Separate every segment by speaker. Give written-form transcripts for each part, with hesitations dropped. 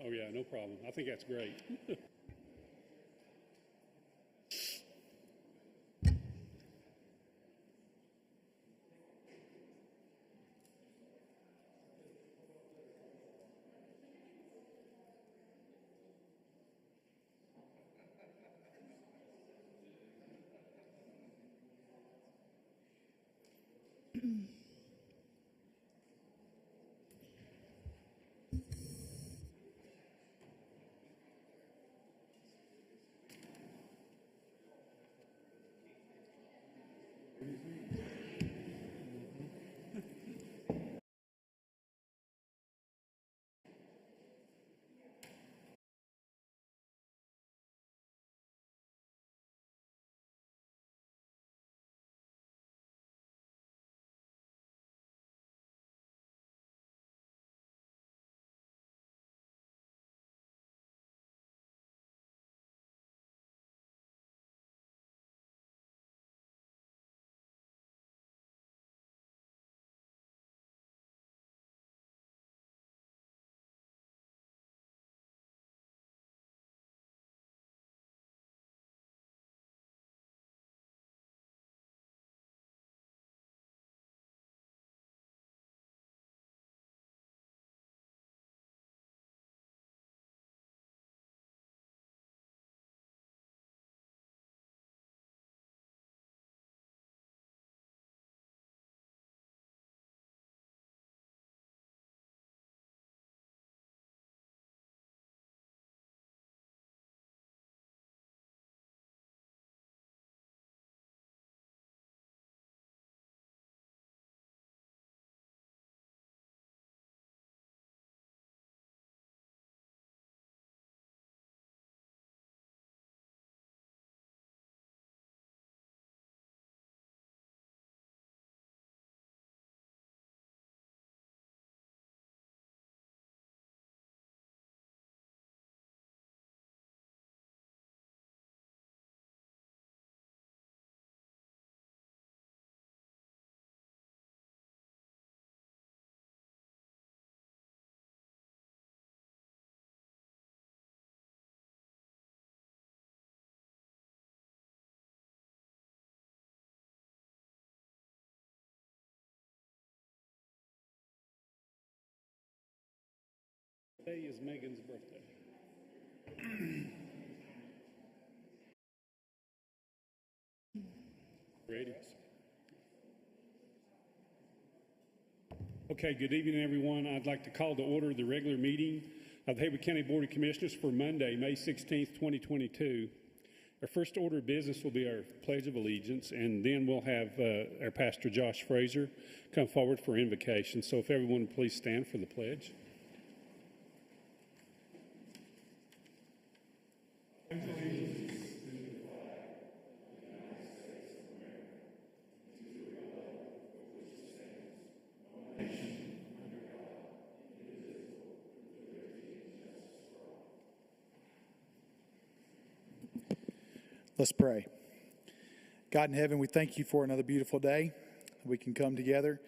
Speaker 1: Oh, yeah, no problem. I think that's great. Today is Megan's birthday. Ready? Okay, good evening, everyone. I'd like to call to order the regular meeting of the Haywood County Board of Commissioners for Monday, May 16th, 2022. Our first order of business will be our Pledge of Allegiance, and then we'll have our Pastor Josh Fraser come forward for invocation. So if everyone would please stand for the pledge.
Speaker 2: Let's pray. God in heaven, we thank you for another beautiful day. We can come together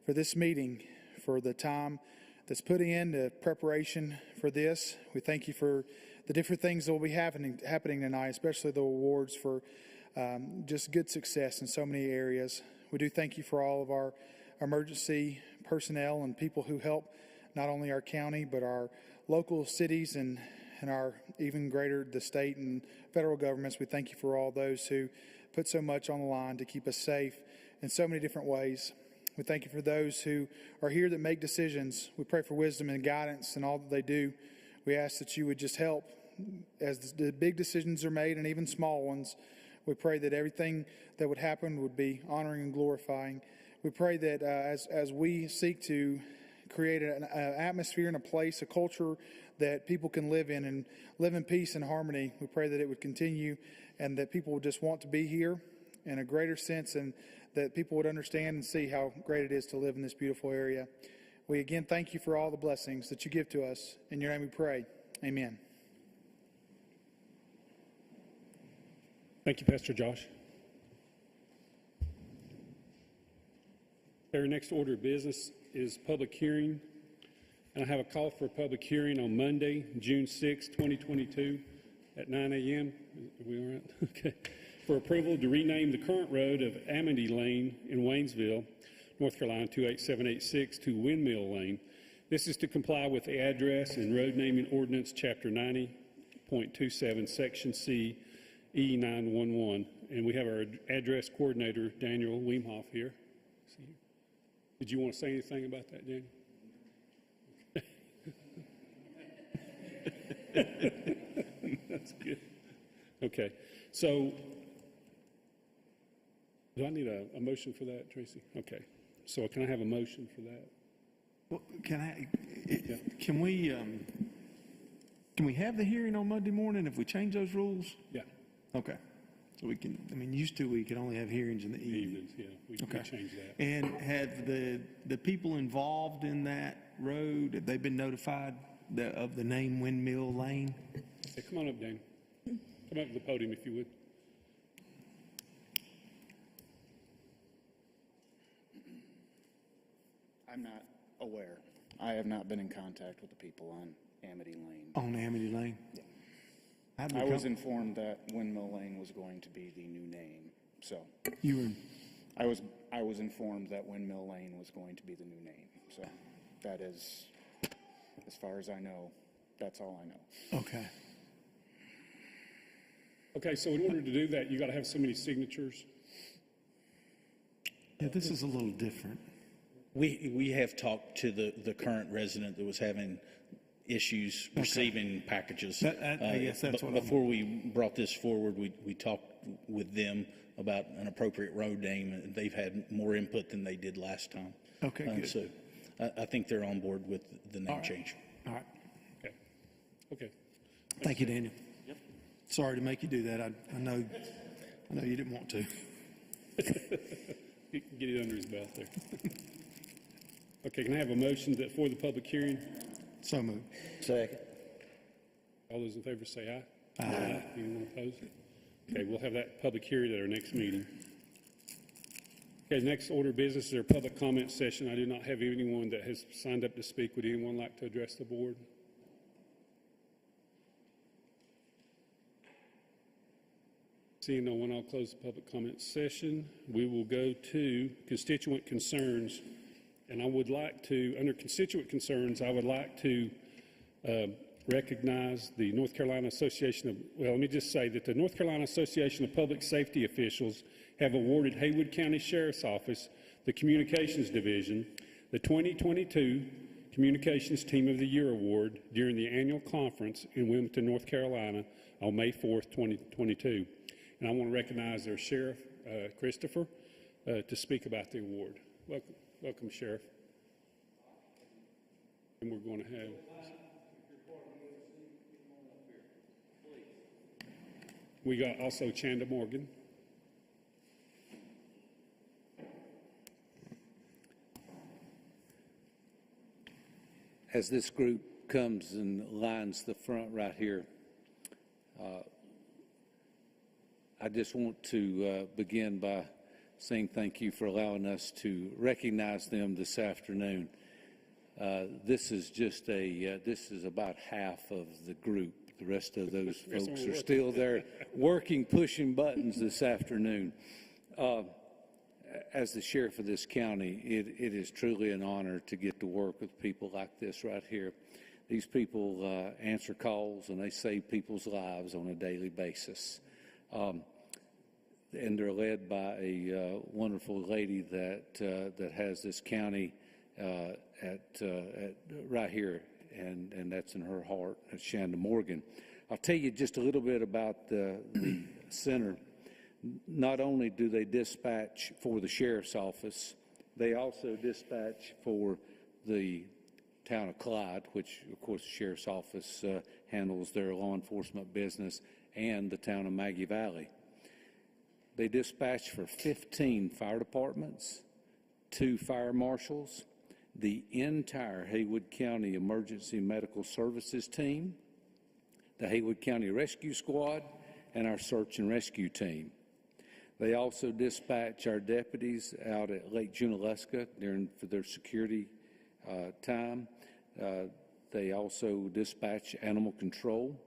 Speaker 2: for this meeting, for the time that's put into preparation for this. We thank you for the different things that will be happening tonight, especially the awards for just good success in so many areas. We do thank you for all of our emergency personnel and people who help not only our county, but our local cities and our even greater, the state and federal governments. We thank you for all those who put so much on the line to keep us safe in so many different ways. We thank you for those who are here that make decisions. We pray for wisdom and guidance in all that they do. We ask that you would just help as the big decisions are made and even small ones. We pray that everything that would happen would be honoring and glorifying. We pray that as we seek to create an atmosphere and a place, a culture that people can live in and live in peace and harmony, we pray that it would continue and that people would just want to be here in a greater sense, and that people would understand and see how great it is to live in this beautiful area. We again thank you for all the blessings that you give to us. In your name we pray. Amen.
Speaker 1: Thank you, Pastor Josh. Our next order of business is public hearing And I have a call for a public hearing on Monday, June 6, 2022 at 9 a.m. Are we all right? Okay. For approval to rename the current road of Amity Lane in Waynesville, North Carolina 28786 to Windmill Lane. This is to comply with the address and road naming ordinance, Chapter 90.27, Section C, E911. And we have our address coordinator, Daniel Weemhoff, here. Did you want to say anything about that, Daniel? That's good. Okay. So, do I need a motion for that, Tracy? Okay. So, can I have a motion for that?
Speaker 3: Well, can we have the hearing on Monday morning if we change those rules?
Speaker 1: Yeah.
Speaker 3: Okay. So we can, I mean, used to we could only have hearings in the evening.
Speaker 1: Evenings, yeah. We change that.
Speaker 3: And have the people involved in that road, have they been notified of the name Windmill Lane?
Speaker 1: Hey, come on up, Daniel. Come up to the podium if you would.
Speaker 4: I'm not aware. I have not been in contact with the people on Amity Lane.
Speaker 3: On Amity Lane?
Speaker 4: Yeah.
Speaker 3: I
Speaker 4: was informed that Windmill Lane was going to be the new name, so.
Speaker 3: You were.
Speaker 4: I was informed that Windmill Lane was going to be the new name, so that is, as far as I know, that's all I know.
Speaker 3: Okay.
Speaker 1: Okay, so in order to do that, you got to have so many signatures.
Speaker 3: Yeah, this is a little different.
Speaker 5: We have talked to the current resident that was having issues receiving packages.
Speaker 3: I guess that's what
Speaker 5: before we brought this forward, we talked with them about an appropriate road name, and they've had more input than they did last time.
Speaker 3: Okay, good.
Speaker 5: So I think they're on board with the name change.
Speaker 3: All right.
Speaker 1: Okay. Okay.
Speaker 3: Thank you, Daniel. Yep. Sorry to make you do that. I know you didn't want to.
Speaker 1: Get it under his belt there. Okay, can I have a motion for the public hearing?
Speaker 3: So moved.
Speaker 5: Second.
Speaker 1: All those in favor say aye. Aye. Anyone opposed? Okay, we'll have that public hearing at our next meeting. Okay, next order of business is our public comment session. I do not have anyone that has signed up to speak. Would anyone like to address the board? Seeing no one, I'll close the public comment session. We will go to constituent concerns. And I would like to, under constituent concerns, I would like to recognize the North Carolina Association of, well, let me just say that the North Carolina Association of Public Safety Officials have awarded Haywood County Sheriff's Office, the Communications Division, the 2022 Communications Team of the Year Award during the annual conference in Wilmington, North Carolina on May 4th, 2022. And I want to recognize their Sheriff, Christopher, to speak about the award. Welcome, Sheriff. And we're going to have... We got also Chanda Morgan.
Speaker 6: As this group comes and lines the front right here, I just want to begin by saying thank you for allowing us to recognize them this afternoon. This is just this is about half of the group. The rest of those folks are still there working, pushing buttons this afternoon. As the sheriff of this county, it is truly an honor to get to work with people like this right here. These people answer calls and they save people's lives on a daily basis. And they're led by a wonderful lady that has this county right here, and that's in her heart. That's Chanda Morgan. I'll tell you just a little bit about the center. Not only do they dispatch for the sheriff's office, they also dispatch for the town of Clyde, which of course the sheriff's office handles their law enforcement business, and the town of Maggie Valley. They dispatch for 15 fire departments, 2 fire marshals, the entire Haywood County Emergency Medical Services team, the Haywood County Rescue Squad, and our search and rescue team. They also dispatch our deputies out at Lake Junaluska for their security time. They also dispatch animal control.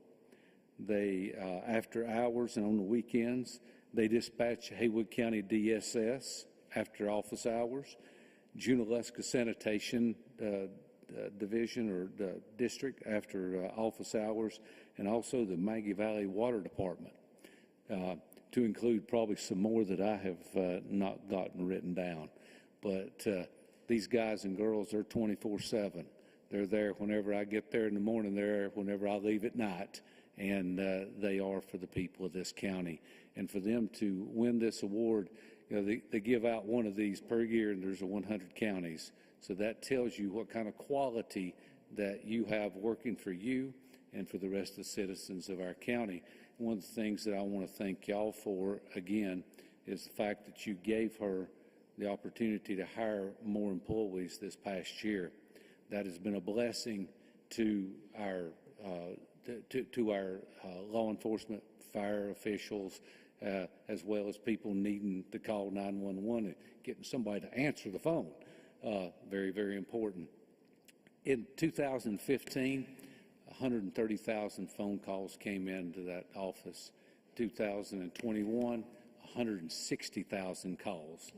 Speaker 6: They, after hours and on the weekends, they dispatch Haywood County DSS after office hours, Junaluska Sanitation Division or the district after office hours, and also the Maggie Valley Water Department, to include probably some more that I have not gotten written down. But these guys and girls, they're 24/7. They're there whenever I get there in the morning, they're there whenever I leave at night, and they are for the people of this county. And for them to win this award, you know, they give out one of these per year, and there's 100 counties. So that tells you what kind of quality that you have working for you and for the rest of the citizens of our county. One of the things that I want to thank y'all for, again, is the fact that you gave her the opportunity to hire more employees this past year. That has been a blessing to our law enforcement, fire officials, as well as people needing to call 911 and getting somebody to answer the phone. Very, very important. In 2015, 130,000 phone calls came into that office. 2021, 160,000 calls.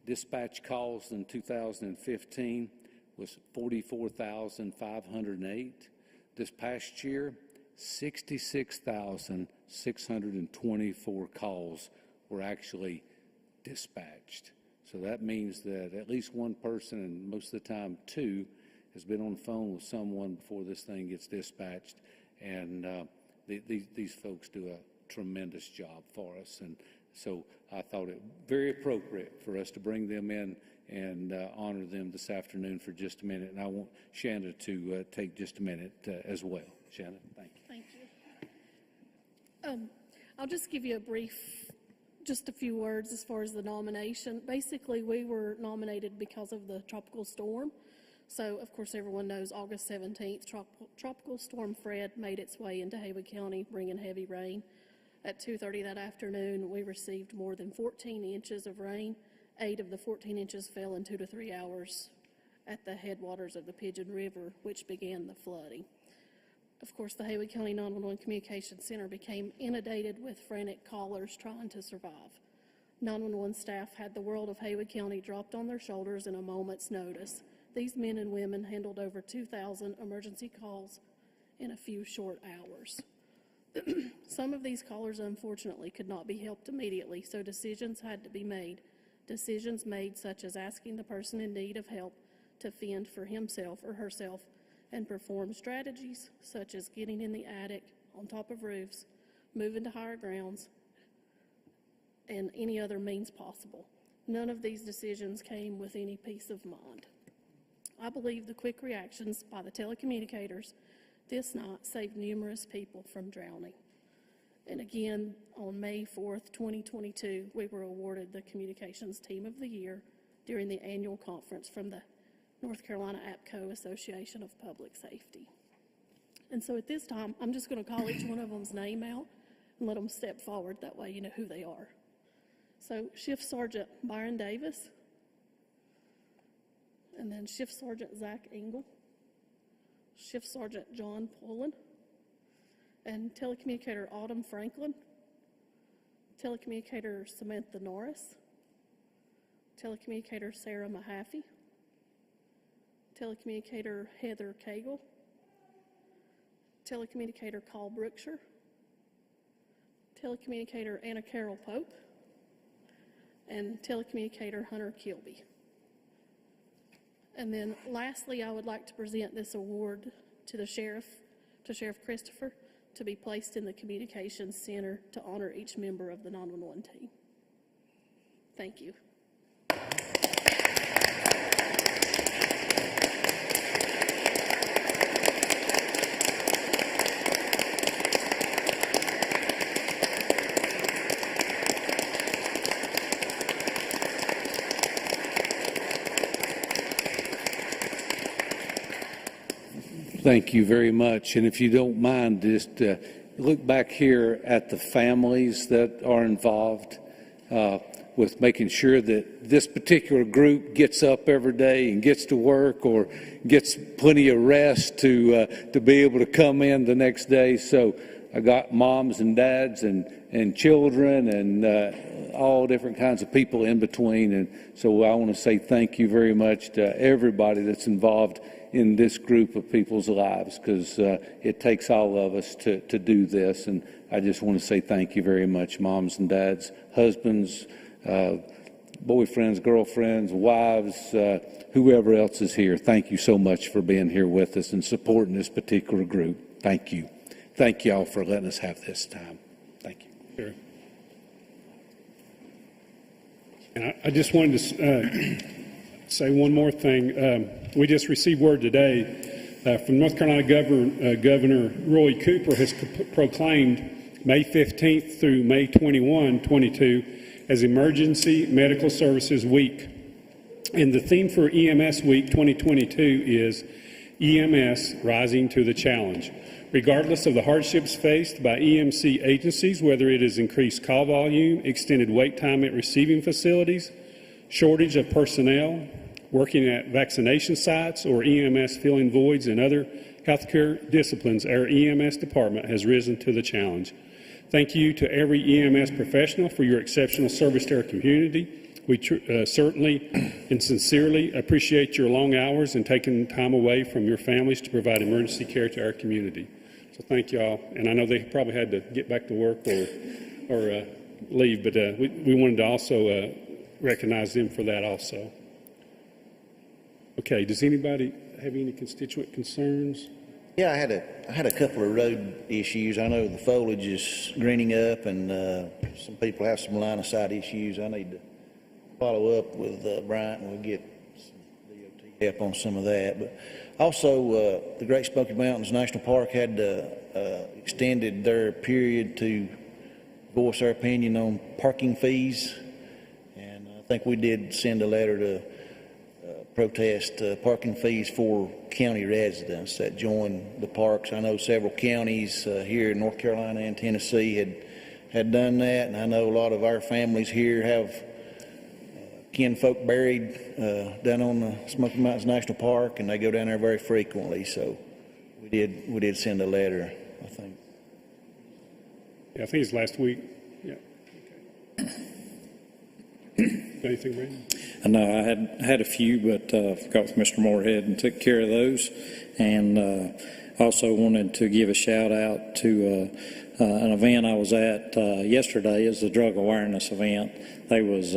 Speaker 6: Dispatch calls in 2015 was 44,508. This past year, 66,624 calls were actually dispatched. So that means that at least one person, and most of the time two, has been on the phone with someone before this thing gets dispatched. And these folks do a tremendous job for us. And so I thought it very appropriate for us to bring them in and honor them this afternoon for just a minute. And I want Shanna to take just a minute as well. Shanna, thank you.
Speaker 7: Thank you. I'll just give you just a few words as far as the nomination. Basically, we were nominated because of the tropical storm. So, of course, everyone knows August 17th, Tropical Storm Fred made its way into Haywood County, bringing heavy rain. At 2:30 that afternoon, we received more than 14 inches of rain. 8 of the 14 inches fell in 2 to 3 hours at the headwaters of the Pigeon River, which began the flooding. Of course, the Haywood County 911 Communications Center became inundated with frantic callers trying to survive. 911 staff had the world of Haywood County dropped on their shoulders in a moment's notice. These men and women handled over 2,000 emergency calls in a few short hours. Some of these callers, unfortunately, could not be helped immediately, so decisions had to be made. Decisions made such as asking the person in need of help to fend for himself or herself and perform strategies such as getting in the attic, on top of roofs, moving to higher grounds, and any other means possible. None of these decisions came with any peace of mind. I believe the quick reactions by the telecommunicators this night saved numerous people from drowning. And again, on May 4th, 2022, we were awarded the Communications Team of the Year during the annual conference from the North Carolina APCO Association of Public Safety. And so at this time, I'm just going to call each one of them's name out and let them step forward. That way you know who they are. So Shift Sergeant Byron Davis, and then Shift Sergeant Zach Engel, Shift Sergeant John Pullen, and telecommunicator Autumn Franklin, telecommunicator Samantha Norris, telecommunicator Sarah Mahaffey, telecommunicator Heather Cagle, telecommunicator Carl Brookshire, telecommunicator Anna Carol Pope, and telecommunicator Hunter Kilby. And then lastly, I would like to present this award to the Sheriff Christopher, to be placed in the Communications Center to honor each member of the 911 team. Thank you.
Speaker 6: Thank you very much. And if you don't mind, just look back here at the families that are involved. with making sure that this particular group gets up every day and gets to work or gets plenty of rest to be able to come in the next day. So I got moms and dads and children and all different kinds of people in between. And so I want to say thank you very much to everybody that's involved in this group of people's lives, because it takes all of us to do this. And I just want to say thank you very much, moms and dads, husbands, boyfriends, girlfriends, wives, whoever else is here. Thank you so much for being here with us and supporting this particular group. Thank you. Thank you all for letting us have this time. Thank you.
Speaker 1: Sure. And I just wanted to say one more thing. We just received word today from North Carolina Governor Roy Cooper has proclaimed May 15th through May 21, 22 as Emergency Medical Services Week. And the theme for EMS Week 2022 is EMS Rising to the Challenge. Regardless of the hardships faced by EMC agencies, whether it is increased call volume, extended wait time at receiving facilities, shortage of personnel, working at vaccination sites, or EMS filling voids in other healthcare disciplines, our EMS department has risen to the challenge. Thank you to every EMS professional for your exceptional service to our community. We certainly and sincerely appreciate your long hours and taking time away from your families to provide emergency care to our community. So thank you all. And I know they probably had to get back to work or leave, but we wanted to also recognize them for that also. Okay, does anybody have any constituent concerns?
Speaker 8: Yeah, I had a couple of road issues. I know the foliage is greening up, and some people have some line of sight issues. I need to follow up with Bryant, and we'll get some DOT help on some of that. But also, the Great Smoky Mountains National Park had extended their period to voice our opinion on parking fees, and I think we did send a letter to protest parking fees for county residents that join the parks. I know several counties here in North Carolina and Tennessee had done that, and I know a lot of our families here have kinfolk buried down on the Smoky Mountains National Park, and they go down there very frequently. So we did send a letter, I think.
Speaker 1: Yeah, I think it's last week. Yeah. Okay. Anything, Brandon?
Speaker 9: No, I had a few, but got with Mr. Moorhead and took care of those. And also wanted to give a shout out to an event I was at yesterday. Is the drug awareness event. There was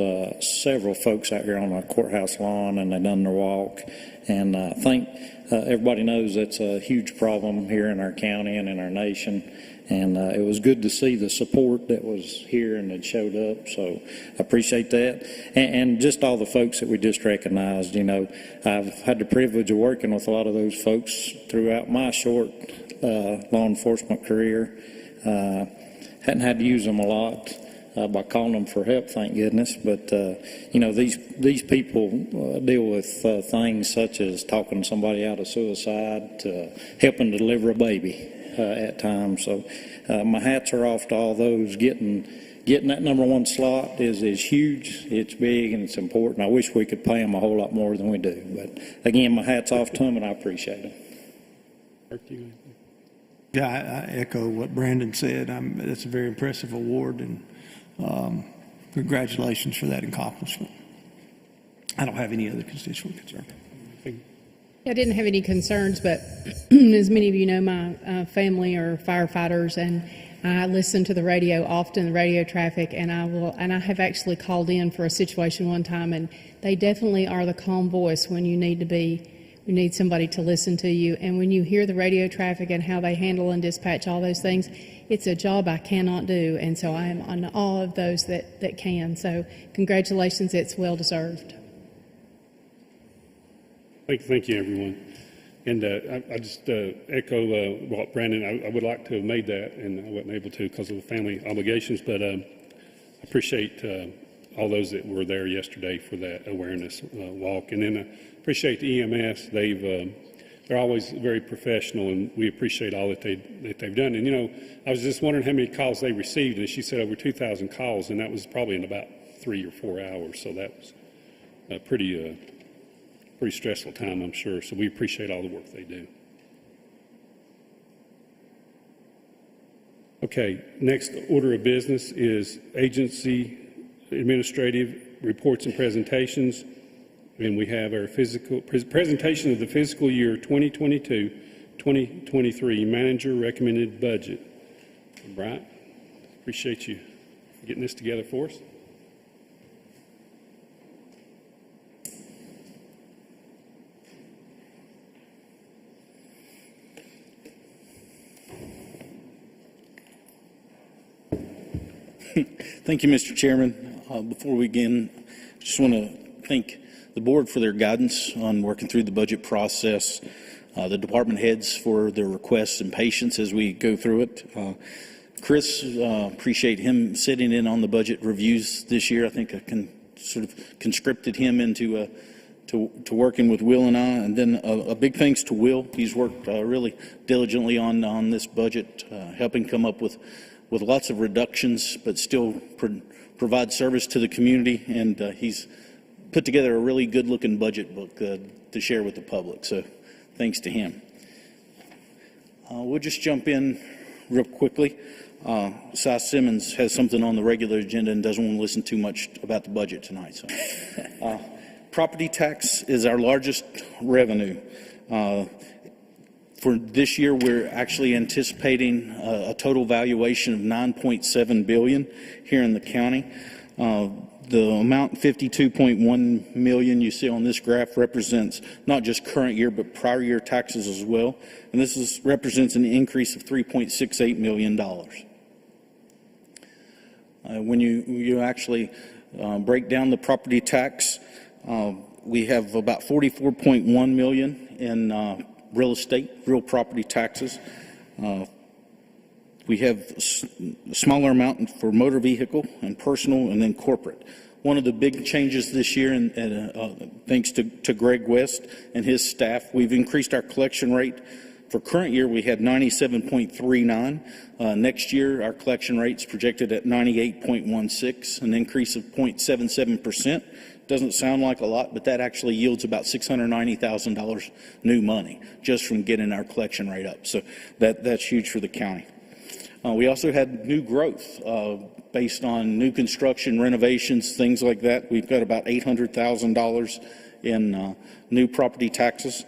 Speaker 9: several folks out here on the courthouse lawn, and they done their walk. And I think everybody knows that's a huge problem here in our county and in our nation. And it was good to see the support that was here and that showed up. So I appreciate that. And just all the folks that we just recognized. You know, I've had the privilege of working with a lot of those folks throughout my short law enforcement career. Hadn't had to use them a lot by calling them for help, thank goodness. But, you know, these people deal with things such as talking somebody out of suicide to helping to deliver a baby. At times. So my hats are off to all those. Getting that number one slot is huge. It's big and it's important. I wish we could pay them a whole lot more than we do. But again, my hat's off to them, and I appreciate them.
Speaker 3: Yeah, I echo what Brandon said. That's a very impressive award, and congratulations for that accomplishment. I don't have any other constituent concern.
Speaker 10: I didn't have any concerns, but as many of you know, my family are firefighters, and I listen to the radio often, the radio traffic, and I have actually called in for a situation one time, and they definitely are the calm voice when you need somebody to listen to you. And when you hear the radio traffic and how they handle and dispatch all those things, it's a job I cannot do, and so I am on all of those that can. So congratulations, it's well deserved.
Speaker 1: Thank you, everyone. And I just echo what Brandon, I would like to have made that, and I wasn't able to because of the family obligations, but I appreciate all those that were there yesterday for that awareness walk. And then I appreciate the EMS. They're always very professional, and we appreciate all that they've done. And, you know, I was just wondering how many calls they received, and she said over 2,000 calls, and that was probably in about 3 or 4 hours. So that was a pretty stressful time, I'm sure. So we appreciate all the work they do. Okay, next order of business is agency administrative reports and presentations. And we have our presentation of the fiscal year 2022-2023 manager recommended budget. Brian, appreciate you getting this together for us.
Speaker 5: Thank you, Mr. Chairman. Before we begin, I just want to thank the board for their guidance on working through the budget process, the department heads for their requests and patience as we go through it. Chris, appreciate him sitting in on the budget reviews this year. I think I can sort of conscripted him into to working with Will and I. And then a big thanks to Will. He's worked really diligently on this budget, helping come up with lots of reductions, but still provide service to the community. And he's put together a really good-looking budget book to share with the public. So thanks to him. We'll just jump in real quickly. Cy Simmons has something on the regular agenda and doesn't want to listen too much about the budget tonight. So, property tax is our largest revenue. For this year, we're actually anticipating a total valuation of $9.7 billion here in the county. The amount, $52.1 million, you see on this graph represents not just current year, but prior year taxes as well. And this represents an increase of $3.68 million. When you actually break down the property tax, we have about $44.1 million in real estate, real property taxes. We have a smaller amount for motor vehicle and personal, and then corporate. One of the big changes this year, and thanks to Greg West and his staff, we've increased our collection rate. For current year, we had 97.39. Next year, our collection rate's projected at 98.16, an increase of 0.77%. Doesn't sound like a lot, but that actually yields about $690,000 new money just from getting our collection rate up. So that's huge for the county. We also had new growth based on new construction, renovations, things like that. We've got about $800,000 in new property taxes.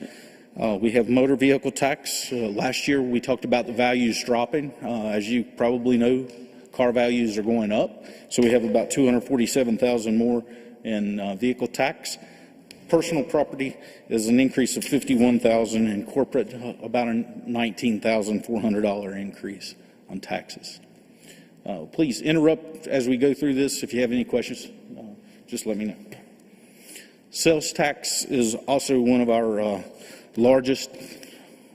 Speaker 5: We have motor vehicle tax. Last year we talked about the values dropping. As you probably know, car values are going up. So we have about $247,000 more in vehicle tax. Personal property is an increase of $51,000, and corporate about a $19,400 increase on taxes. Please interrupt as we go through this. If you have any questions, just let me know. Sales tax is also one of our largest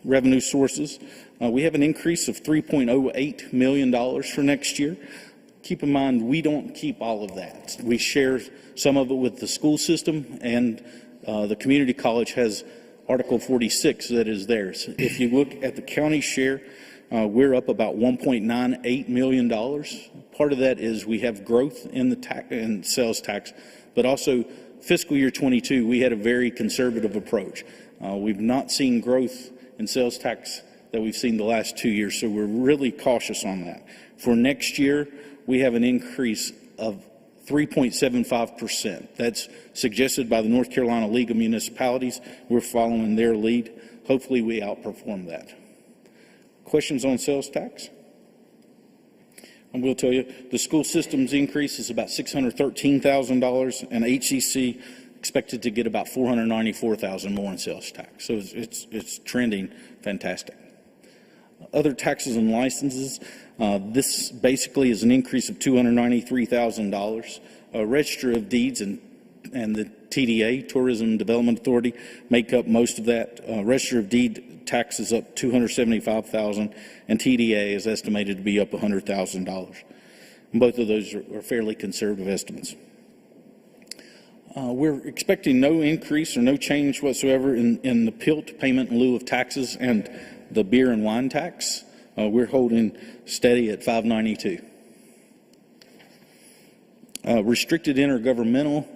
Speaker 5: revenue sources. We have an increase of $3.08 million for next year. Keep in mind, we don't keep all of that. We share some of it with the school system, and the community college has Article 46 that is theirs. If you look at the county share, we're up about $1.98 million. Part of that is we have growth in the sales tax, but also fiscal year 22, we had a very conservative approach. We've not seen growth in sales tax that we've seen the last 2 years, so we're really cautious on that. For next year, we have an increase of 3.75%. That's suggested by the North Carolina League of Municipalities. We're following their lead. Hopefully we outperform that. Questions on sales tax? I will tell you, the school system's increase is about $613,000, and HCC expected to get about $494,000 more in sales tax. So it's trending fantastic. Other taxes and licenses, this basically is an increase of $293,000. Register of Deeds and the TDA, Tourism Development Authority, make up most of that. Register of Deed tax is up $275,000, and TDA is estimated to be up $100,000. Both of those are fairly conservative estimates. We're expecting no increase or no change whatsoever in the PILT, payment in lieu of taxes, and the beer and wine tax. We're holding steady at $592. Restricted intergovernmental,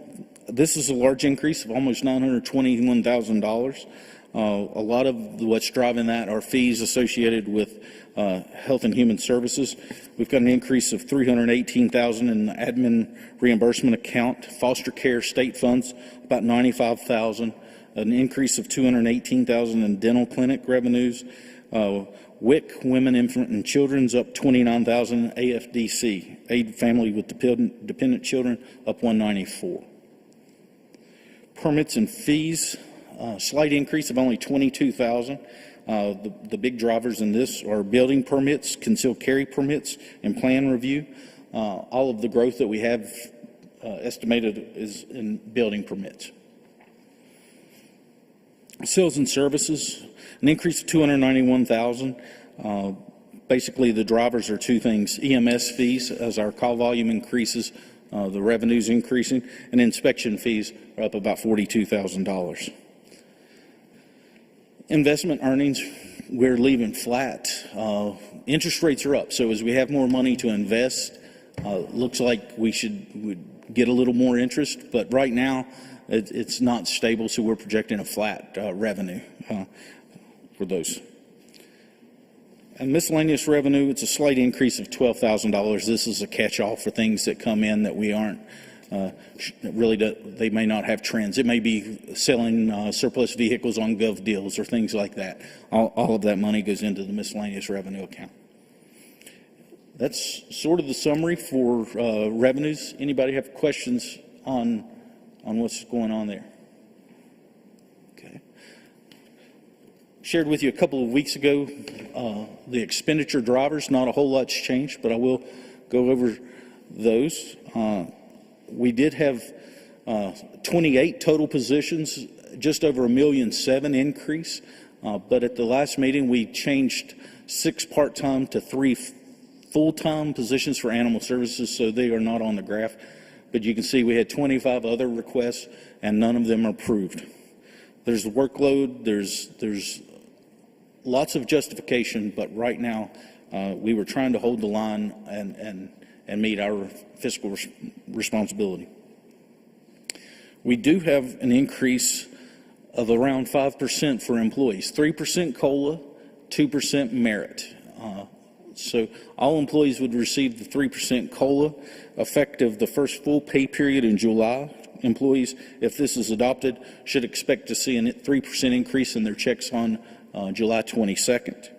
Speaker 5: this is a large increase of almost $921,000. A lot of what's driving that are fees associated with Health and Human Services. We've got an increase of $318,000 in the admin reimbursement account. Foster care state funds, about $95,000. An increase of $218,000 in dental clinic revenues. WIC, Women, Infant, and Children's, up $29,000. AFDC, Aid Family with Dependent Children, up $194,000. Permits and fees, slight increase of only $22,000. The big drivers in this are building permits, concealed carry permits, and plan review. All of the growth that we have estimated is in building permits. Sales and services, an increase of $291,000. Basically, the drivers are two things: EMS fees, as our call volume increases, the revenue's increasing, and inspection fees are up about $42,000. Investment earnings, we're leaving flat. Interest rates are up, so as we have more money to invest, looks like we'd get a little more interest, but right now it's not stable, so we're projecting a flat revenue for those. And miscellaneous revenue, it's a slight increase of $12,000. This is a catch-all for things that come in that we aren't they may not have trends. It may be selling surplus vehicles on gov deals or things like that. All of that money goes into the miscellaneous revenue account. That's sort of the summary for revenues. Anybody have questions on what's going on there? Okay. Shared with you a couple of weeks ago the expenditure drivers. Not a whole lot's changed, but I will go over those. We did have 28 total positions, just over $1.7 million increase. But at the last meeting, we changed 6 part-time to 3 full-time positions for animal services, so they are not on the graph. But you can see we had 25 other requests, and none of them are approved. There's workload, there's lots of justification, but right now we were trying to hold the line and meet our fiscal responsibility. We do have an increase of around 5% for employees, 3% COLA, 2% merit. So all employees would receive the 3% COLA effective the first full pay period in July. Employees, if this is adopted, should expect to see a 3% increase in their checks on July 22nd.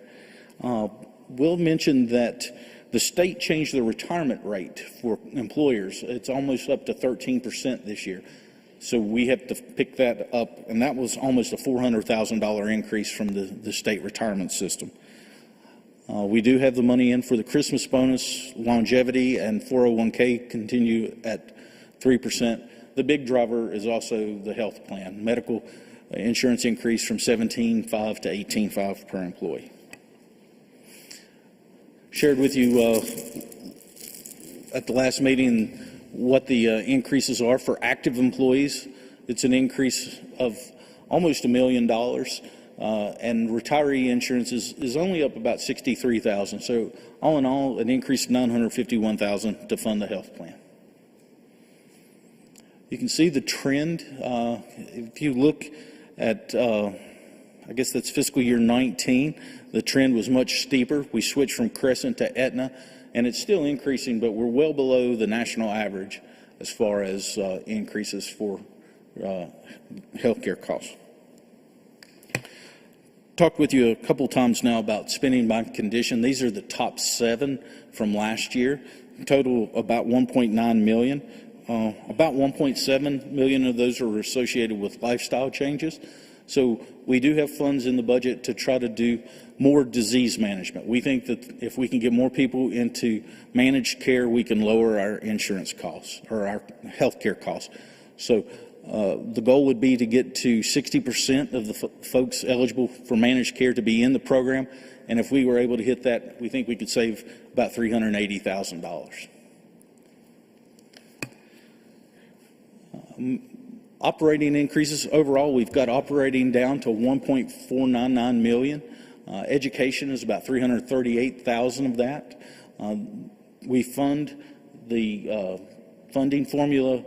Speaker 5: We'll mention that the state changed the retirement rate for employers. It's almost up to 13% this year. So we have to pick that up, and that was almost a $400,000 increase from the state retirement system. We do have the money in for the Christmas bonus, longevity, and 401k continue at 3%. The big driver is also the health plan. Medical insurance increase from $17,500 to $18,500 per employee. Shared with you at the last meeting what the increases are for active employees. It's an increase of almost $1 million, and retiree insurance is only up about $63,000. So all in all, an increase of $951,000 to fund the health plan. You can see the trend. If you look at, I guess that's fiscal year 19, the trend was much steeper. We switched from Crescent to Aetna, and it's still increasing, but we're well below the national average as far as increases for healthcare costs. Talked with you a couple times now about spending by condition. These are the top 7 from last year. Total about $1.9 million. About $1.7 million of those are associated with lifestyle changes. So we do have funds in the budget to try to do more disease management. We think that if we can get more people into managed care, we can lower our insurance costs or our health care costs. So the goal would be to get to 60% of the folks eligible for managed care to be in the program. And if we were able to hit that, we think we could save about $380,000. Operating increases overall, we've got operating down to $1.499 million. Education is about $338,000 of that. We fund the funding formula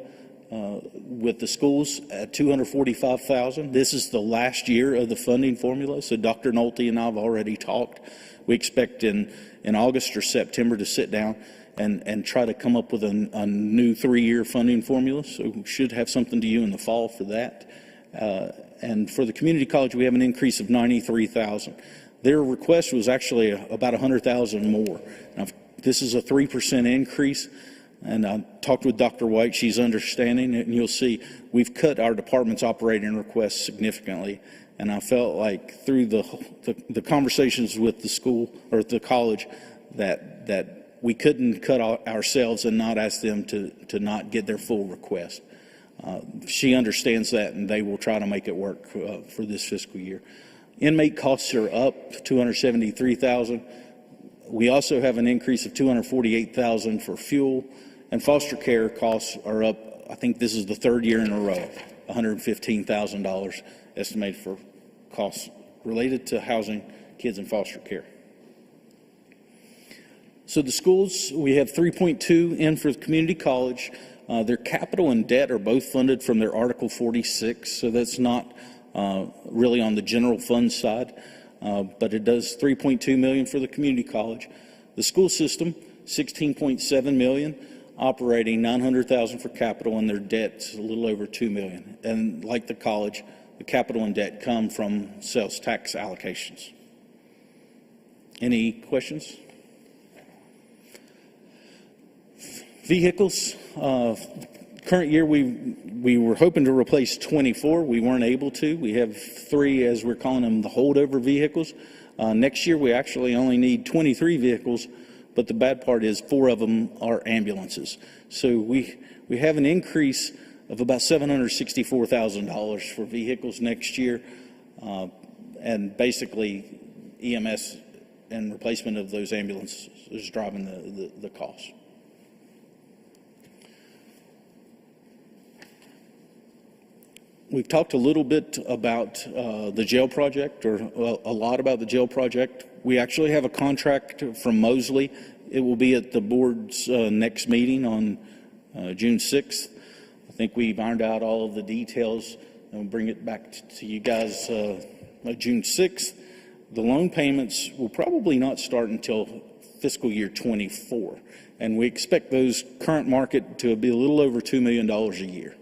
Speaker 5: with the schools at $245,000. This is the last year of the funding formula, so Dr. Nolte and I have already talked. We expect in August or September to sit down and try to come up with a new 3-year funding formula, so we should have something to you in the fall for that. And for the community college, we have an increase of $93,000. Their request was actually about $100,000 more. Now, this is a 3% increase. And I talked with Dr. White. She's understanding it, and you'll see we've cut our department's operating requests significantly. And I felt like through the conversations with the school or the college that we couldn't cut ourselves and not ask them to not get their full request. She understands that, and they will try to make it work for this fiscal year. Inmate costs are up $273,000. We also have an increase of $248,000 for fuel. And foster care costs are up, I think this is the 3rd year in a row, $115,000 estimated for costs related to housing kids in foster care. So the schools, we have 3.2 in for the community college. Their capital and debt are both funded from their Article 46, so that's not really on the general fund side, but it does $3.2 million for the community college. The school system, $16.7 million. Operating $900,000 for capital, and their debt's a little over $2 million. And like the college, the capital and debt come from sales tax allocations. Any questions? Vehicles. Current year, we were hoping to replace 24. We weren't able to. We have 3, as we're calling them, the holdover vehicles. Next year, we actually only need 23 vehicles. But the bad part is 4 of them are ambulances. So we have an increase of about $764,000 for vehicles next year. And basically EMS and replacement of those ambulances is driving the cost. We've talked a little bit about the jail project, or a lot about the jail project. We actually have a contract from Mosley. It will be at the board's next meeting on June 6th. I think we've ironed out all of the details, and we'll bring it back to you guys June 6th. The loan payments will probably not start until fiscal year 24, and we expect those current market to be a little over $2 million a year.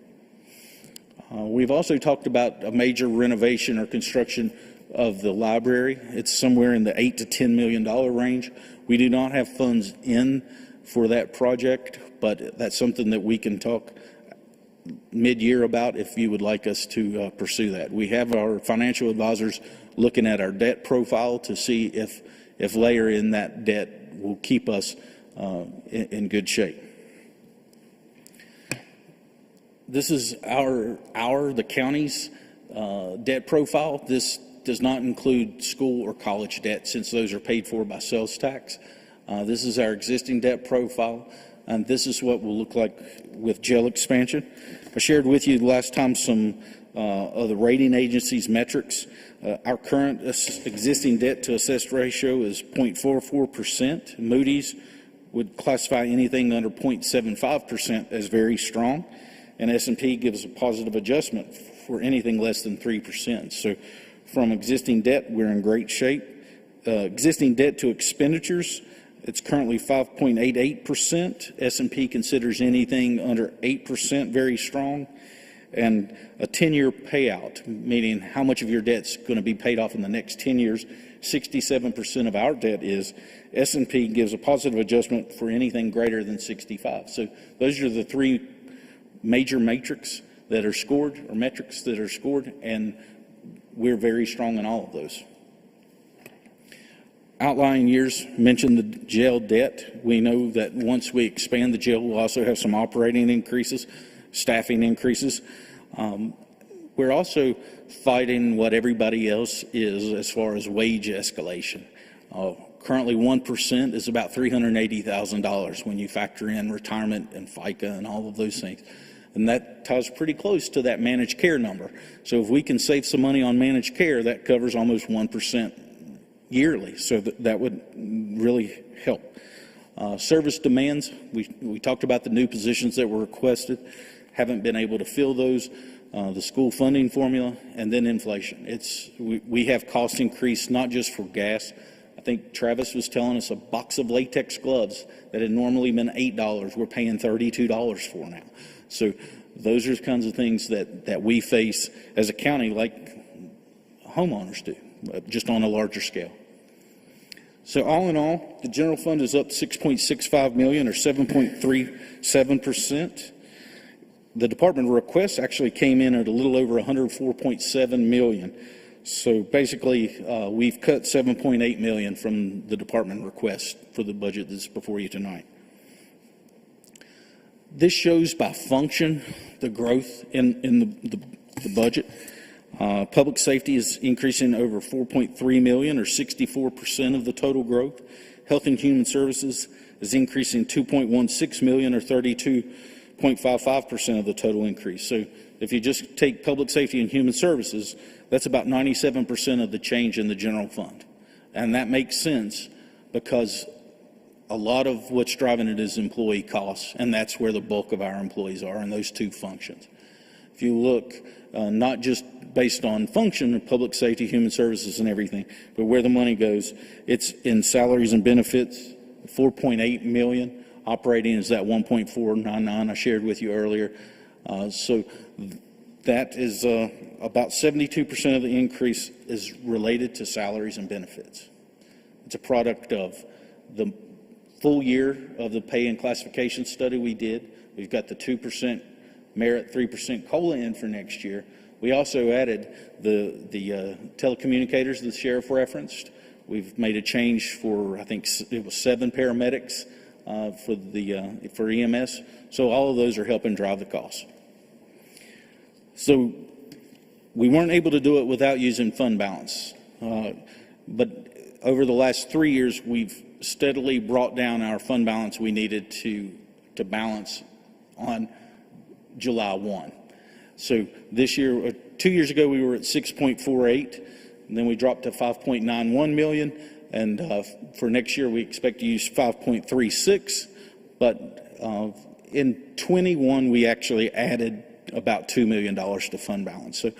Speaker 5: We've also talked about a major renovation or construction of the library. It's somewhere in the $8 to $10 million range. We do not have funds in for that project, but that's something that we can talk mid-year about if you would like us to pursue that. We have our financial advisors looking at our debt profile to see if layer in that debt will keep us in good shape. This is the county's debt profile. This does not include school or college debt, since those are paid for by sales tax. This is our existing debt profile, and this is what will look like with jail expansion. I shared with you last time some of the rating agencies' metrics. Our current existing debt to assessed ratio is 0.44%. Moody's would classify anything under 0.75% as very strong, and S&P gives a positive adjustment for anything less than 3%. So from existing debt, we're in great shape. Existing debt to expenditures, it's currently 5.88%. S&P considers anything under 8% very strong. And a 10-year payout, meaning how much of your debt's going to be paid off in the next 10 years, 67% of our debt is. S&P gives a positive adjustment for anything greater than 65. So those are the 3 major metrics that are scored, and we're very strong in all of those. Outlying years mentioned the jail debt. We know that once we expand the jail, we'll also have some operating increases, staffing increases. We're also fighting what everybody else is as far as wage escalation. Currently 1% is about $380,000 when you factor in retirement and FICA and all of those things. And that ties pretty close to that managed care number. So if we can save some money on managed care, that covers almost 1% yearly. So that would really help. Service demands, we talked about the new positions that were requested, haven't been able to fill those. The school funding formula, and then inflation. We have cost increase not just for gas. I think Travis was telling us a box of latex gloves that had normally been $8, we're paying $32 for now. So those are the kinds of things that we face as a county, like homeowners do, just on a larger scale. So all in all, the general fund is up $6.65 million or 7.37%. The department request actually came in at a little over $104.7 million. So basically, we've cut $7.8 million from the department request for the budget that's before you tonight. This shows by function the growth in the budget. Public safety is increasing over $4.3 million or 64% of the total growth. Health and Human Services is increasing $2.16 million or 32.55% of the total increase. So if you just take public safety and human services, that's about 97% of the change in the general fund. And that makes sense because a lot of what's driving it is employee costs, and that's where the bulk of our employees are in those two functions. If you look, not just based on function of public safety, human services, and everything, but where the money goes, it's in salaries and benefits, $4.8 million. Operating is that 1.499 I shared with you earlier. So that is about 72% of the increase is related to salaries and benefits. It's a product of the full year of the pay and classification study we did. We've got the 2% merit, 3% COLA in for next year. We also added the telecommunicators the sheriff referenced. We've made a change for, I think it was 7 paramedics for EMS. So all of those are helping drive the costs. So we weren't able to do it without using fund balance. But over the last 3 years, we've steadily brought down our fund balance we needed to balance on July 1. So this year, 2 years ago, we were at 6.48, and then we dropped to 5.91 million. And for next year, we expect to use 5.36. But in 21, we actually added about $2 million to fund balance. So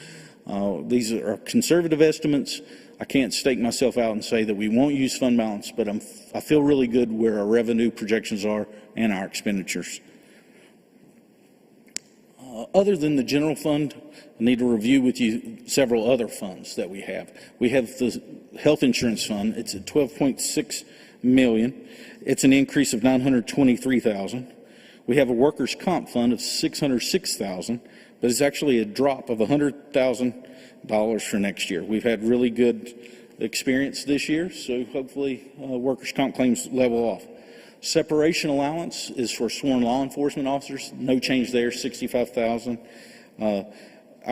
Speaker 5: these are conservative estimates. I can't stake myself out and say that we won't use fund balance, but I feel really good where our revenue projections are and our expenditures. Other than the general fund, I need to review with you several other funds that we have. We have the health insurance fund. It's at $12.6 million. It's an increase of $923,000. We have a workers' comp fund of $606,000, but it's actually a drop of $100,000 for next year. We've had really good experience this year, so hopefully workers' comp claims level off. Separation allowance is for sworn law enforcement officers. No change there, $65,000. Our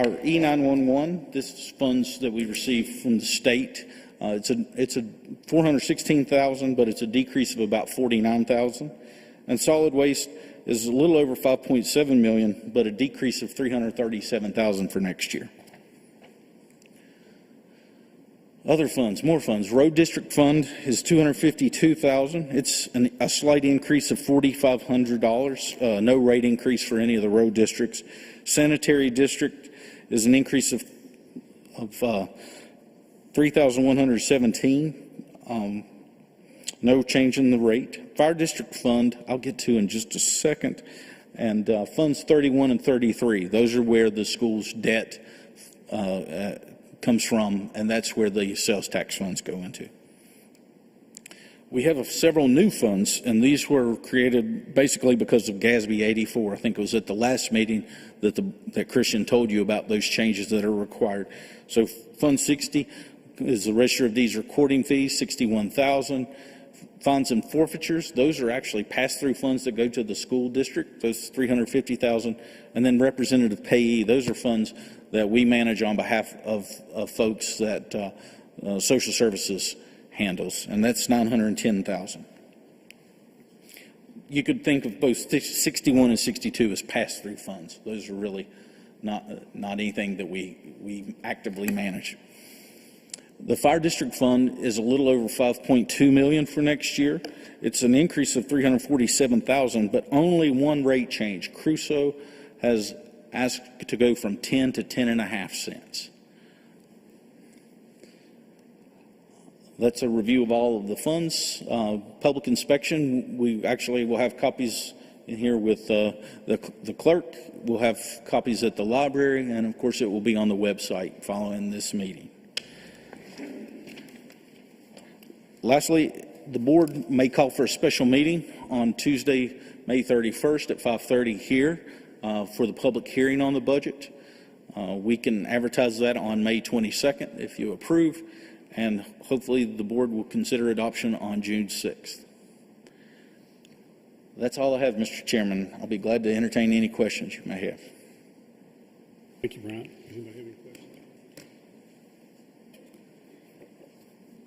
Speaker 5: E911, this is funds that we receive from the state. It's a $416,000, but it's a decrease of about $49,000. And solid waste is a little over $5.7 million, but a decrease of $337,000 for next year. Other funds, more funds. Road District Fund is $252,000. It's a slight increase of $4,500. No rate increase for any of the road districts. Sanitary District is an increase of $3,117. No change in the rate. Fire District Fund, I'll get to in just a second. And funds 31 and 33. Those are where the school's debt comes from, and that's where the sales tax funds go into. We have several new funds, and these were created basically because of GASB 84. I think it was at the last meeting that Christian told you about those changes that are required. So Fund 60 is the register of deeds recording fees, $61,000. Fines and forfeitures, those are actually pass-through funds that go to the school district, those $350,000. And then representative payee, those are funds that we manage on behalf of folks that social services handles, and that's $910,000. You could think of both 61 and 62 as pass-through funds. Those are really not anything that we actively manage. The fire district fund is a little over 5.2 million for next year. It's an increase of 347,000, but only one rate change. Crusoe has asked to go from 10 to 10.5 cents. That's a review of all of the funds. Public inspection, we actually will have copies in here with the clerk. We'll have copies at the library, and of course it will be on the website following this meeting. Lastly, the board may call for a special meeting on Tuesday, May 31st at 5:30 here for the public hearing on the budget. We can advertise that on May 22nd if you approve, and hopefully the board will consider adoption on June 6th. That's all I have, Mr. Chairman. I'll be glad to entertain any questions you may have.
Speaker 1: Thank you, Brian. Does anybody have any questions?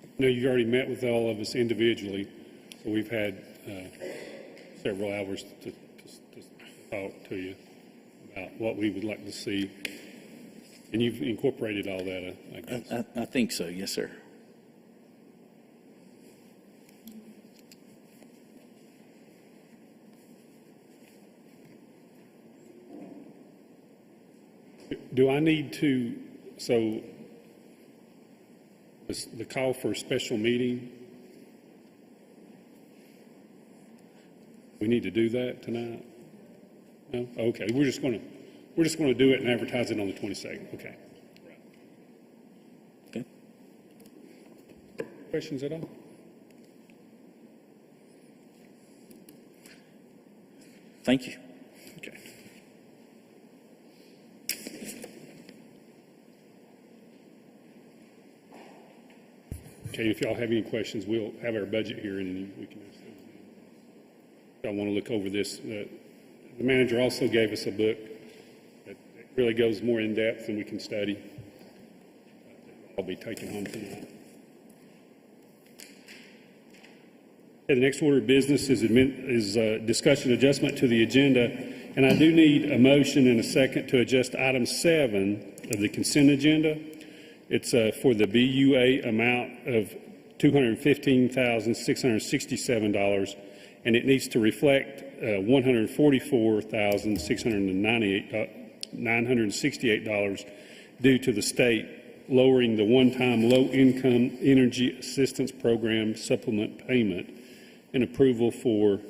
Speaker 1: I know you've already met with all of us individually, so we've had several hours to talk to you about what we would like to see. And you've incorporated all that, I guess.
Speaker 5: I think so, yes, sir.
Speaker 1: Do I need to, so the call for a special meeting, we need to do that tonight? No? Okay, we're just going to do it and advertise it on the 22nd. Okay.
Speaker 5: Okay.
Speaker 1: Questions at all?
Speaker 5: Thank you.
Speaker 1: Okay. Okay, if y'all have any questions, we'll have our budget here and we can ask those. Y'all want to look over this. The manager also gave us a book that really goes more in depth than we can study. I'll be taking home tonight. Okay, the next order of business is discussion adjustment to the agenda, and I do need a motion and a second to adjust item 7 of the consent agenda. It's for the BUA amount of $215,667, and it needs to reflect $144,968 due to the state lowering the one-time low-income energy assistance program supplement payment, and approval for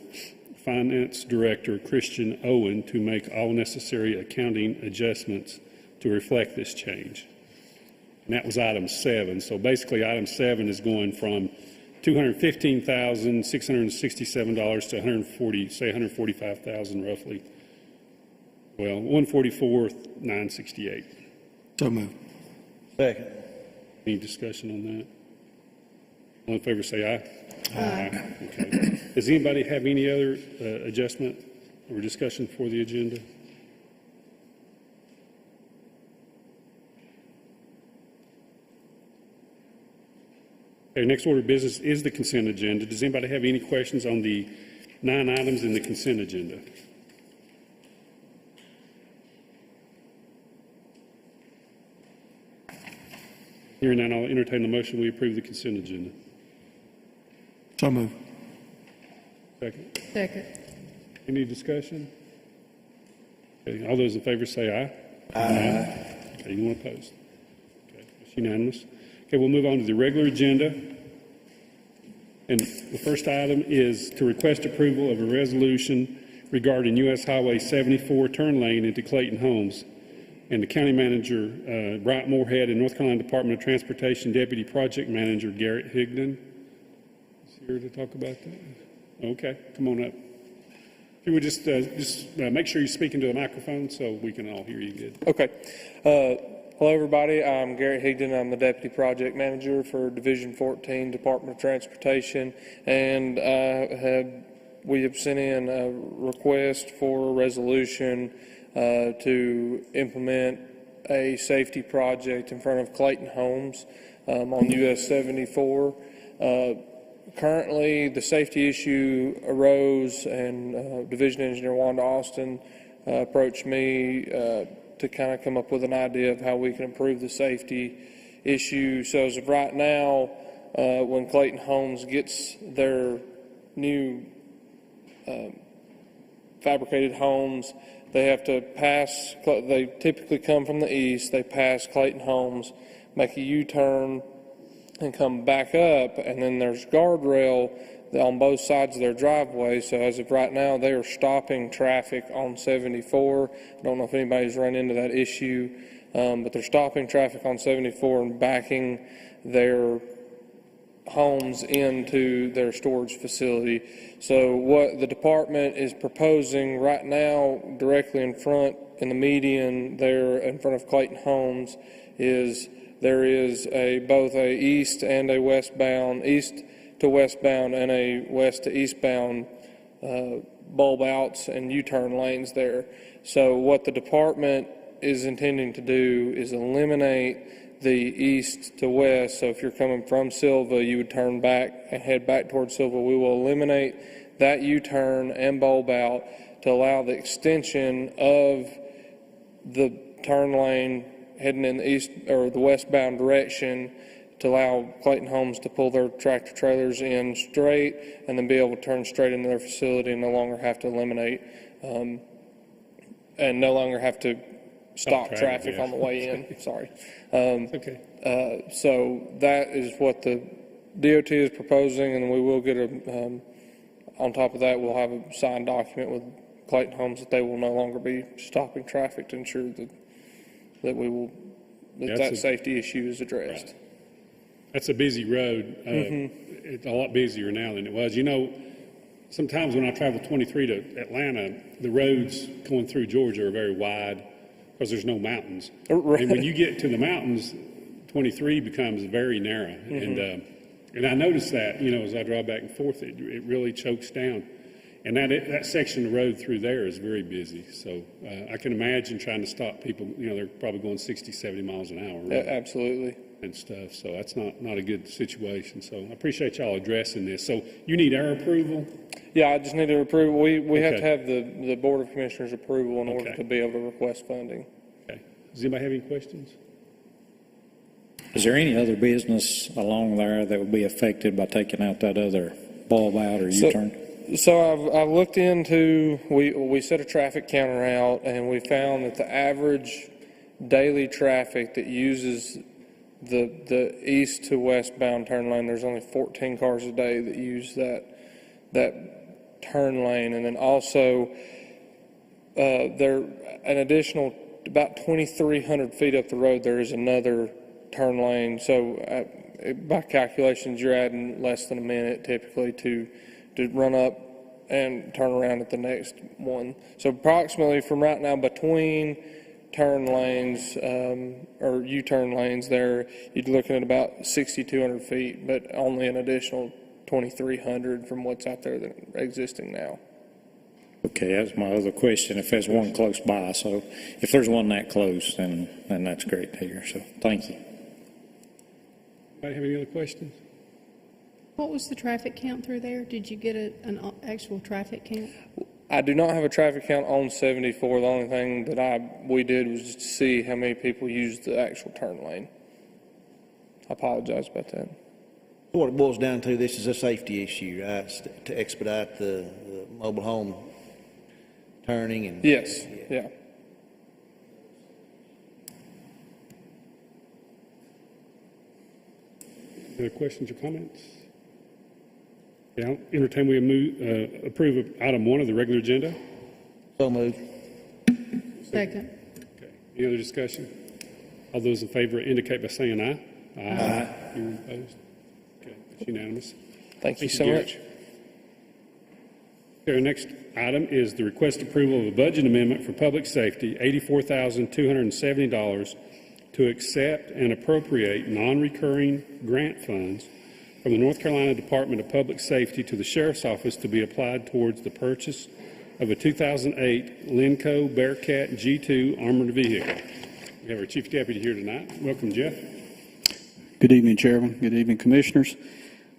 Speaker 1: Finance Director Christian Owen to make all necessary accounting adjustments to reflect this change. And that was item 7. So basically, item 7 is going from $215,667 to $145,000 roughly. Well, $144,968.
Speaker 3: So moved.
Speaker 8: Second.
Speaker 1: Any discussion on that? All in favor, say aye. Aye. Okay. Does anybody have any other adjustment or discussion for the agenda? Okay, next order of business is the consent agenda. Does anybody have any questions on the 9 items in the consent agenda? Hearing none, I'll entertain the motion we approve the consent agenda.
Speaker 3: So moved.
Speaker 1: Second.
Speaker 10: Second.
Speaker 1: Any discussion? Okay, all those in favor say aye. Aye. Okay, anyone opposed? Okay, it's unanimous. Okay, we'll move on to the regular agenda. And the first item is to request approval of a resolution regarding U.S. Highway 74 turn lane into Clayton Homes. And the county manager, Bryant Moorhead, and North Carolina Department of Transportation Deputy Project Manager Garrett Higdon is here to talk about that. Okay, come on up. If you would just make sure you speak into the microphone so we can all hear you good.
Speaker 11: Okay. Hello, everybody. I'm Garrett Higdon. I'm the Deputy Project Manager for Division 14, Department of Transportation, and we have sent in a request for a resolution to implement a safety project in front of Clayton Homes on US 74. Currently, the safety issue arose, and Division Engineer Wanda Austin approached me to kind of come up with an idea of how we can improve the safety issue. So as of right now, when Clayton Homes gets their new fabricated homes, they have to pass, they typically come from the east, they pass Clayton Homes, make a U-turn, and come back up, and then there's guardrail on both sides of their driveway. So as of right now, they are stopping traffic on 74. I don't know if anybody's run into that issue, but they're stopping traffic on 74 and backing their homes into their storage facility. So what the department is proposing right now, directly in front, in the median there in front of Clayton Homes, is there is both a east and a westbound, east to westbound and a west to eastbound bulb outs and U-turn lanes there. So what the department is intending to do is eliminate the east to west. So if you're coming from Silva, you would turn back and head back towards Silva. We will eliminate that U-turn and bulb out to allow the extension of the turn lane heading in the east or the westbound direction, to allow Clayton Homes to pull their tractor trailers in straight and then be able to turn straight into their facility and no longer have to eliminate and no longer have to stop traffic on the way in. Sorry.
Speaker 1: Okay.
Speaker 11: So that is what the DOT is proposing, and we will get on top of that, we'll have a signed document with Clayton Homes that they will no longer be stopping traffic to ensure that we will, that safety issue is addressed.
Speaker 1: Right. That's a busy road. It's a lot busier now than it was. You know, sometimes when I travel 23 to Atlanta, the roads going through Georgia are very wide because there's no mountains.
Speaker 11: Right.
Speaker 1: And when you get to the mountains, 23 becomes very narrow. And I noticed that, you know, as I drive back and forth, it really chokes down. And that section of the road through there is very busy. So I can imagine trying to stop people. You know, they're probably going 60, 70 miles an hour. Really,
Speaker 11: absolutely.
Speaker 1: And stuff. So that's not a good situation. So I appreciate y'all addressing this. So you need our approval?
Speaker 11: Yeah, I just need to approve. We have to have the Board of Commissioners approval in order to be able to request funding.
Speaker 1: Okay. Does anybody have any questions?
Speaker 9: Is there any other business along there that would be affected by taking out that other bulb out or U-turn?
Speaker 11: So I've looked into, we set a traffic counter out, and we found that the average daily traffic that uses the east to westbound turn lane, there's only 14 cars a day that use that turn lane. And then also there an additional about 2,300 feet up the road, there is another turn lane. So by calculations, you're adding less than a minute typically to run up and turn around at the next one. So approximately from right now, between turn lanes or U-turn lanes there, you're looking at about 6,200 feet, but only an additional 2,300 from what's out there that existing now.
Speaker 9: Okay, that's my other question, if there's one close by. So if there's one that close, then that's great to hear. So thank you.
Speaker 1: Anybody have any other questions?
Speaker 10: What was the traffic count through there? Did you get an actual traffic count?
Speaker 11: I do not have a traffic count on 74. The only thing that we did was just to see how many people used the actual turn lane. I apologize about that.
Speaker 8: What it boils down to, this is a safety issue, right? To expedite the mobile home turning and...
Speaker 11: Yes, yeah.
Speaker 1: Any other questions or comments? Yeah, I'll entertain we approve of item 1 of the regular agenda.
Speaker 8: So moved.
Speaker 10: Second.
Speaker 1: Okay. Any other discussion? All those in favor indicate by saying aye. Aye. Anyone opposed? Okay, it's unanimous.
Speaker 11: Thank you so much.
Speaker 1: Okay, our next item is the request approval of a budget amendment for public safety, $84,270, to accept and appropriate non-recurring grant funds from the North Carolina Department of Public Safety to the Sheriff's Office to be applied towards the purchase of a 2008 Lanco Bearcat G2 armored vehicle. We have our Chief Deputy here tonight. Welcome, Jeff.
Speaker 12: Good evening, Chairman. Good evening, Commissioners.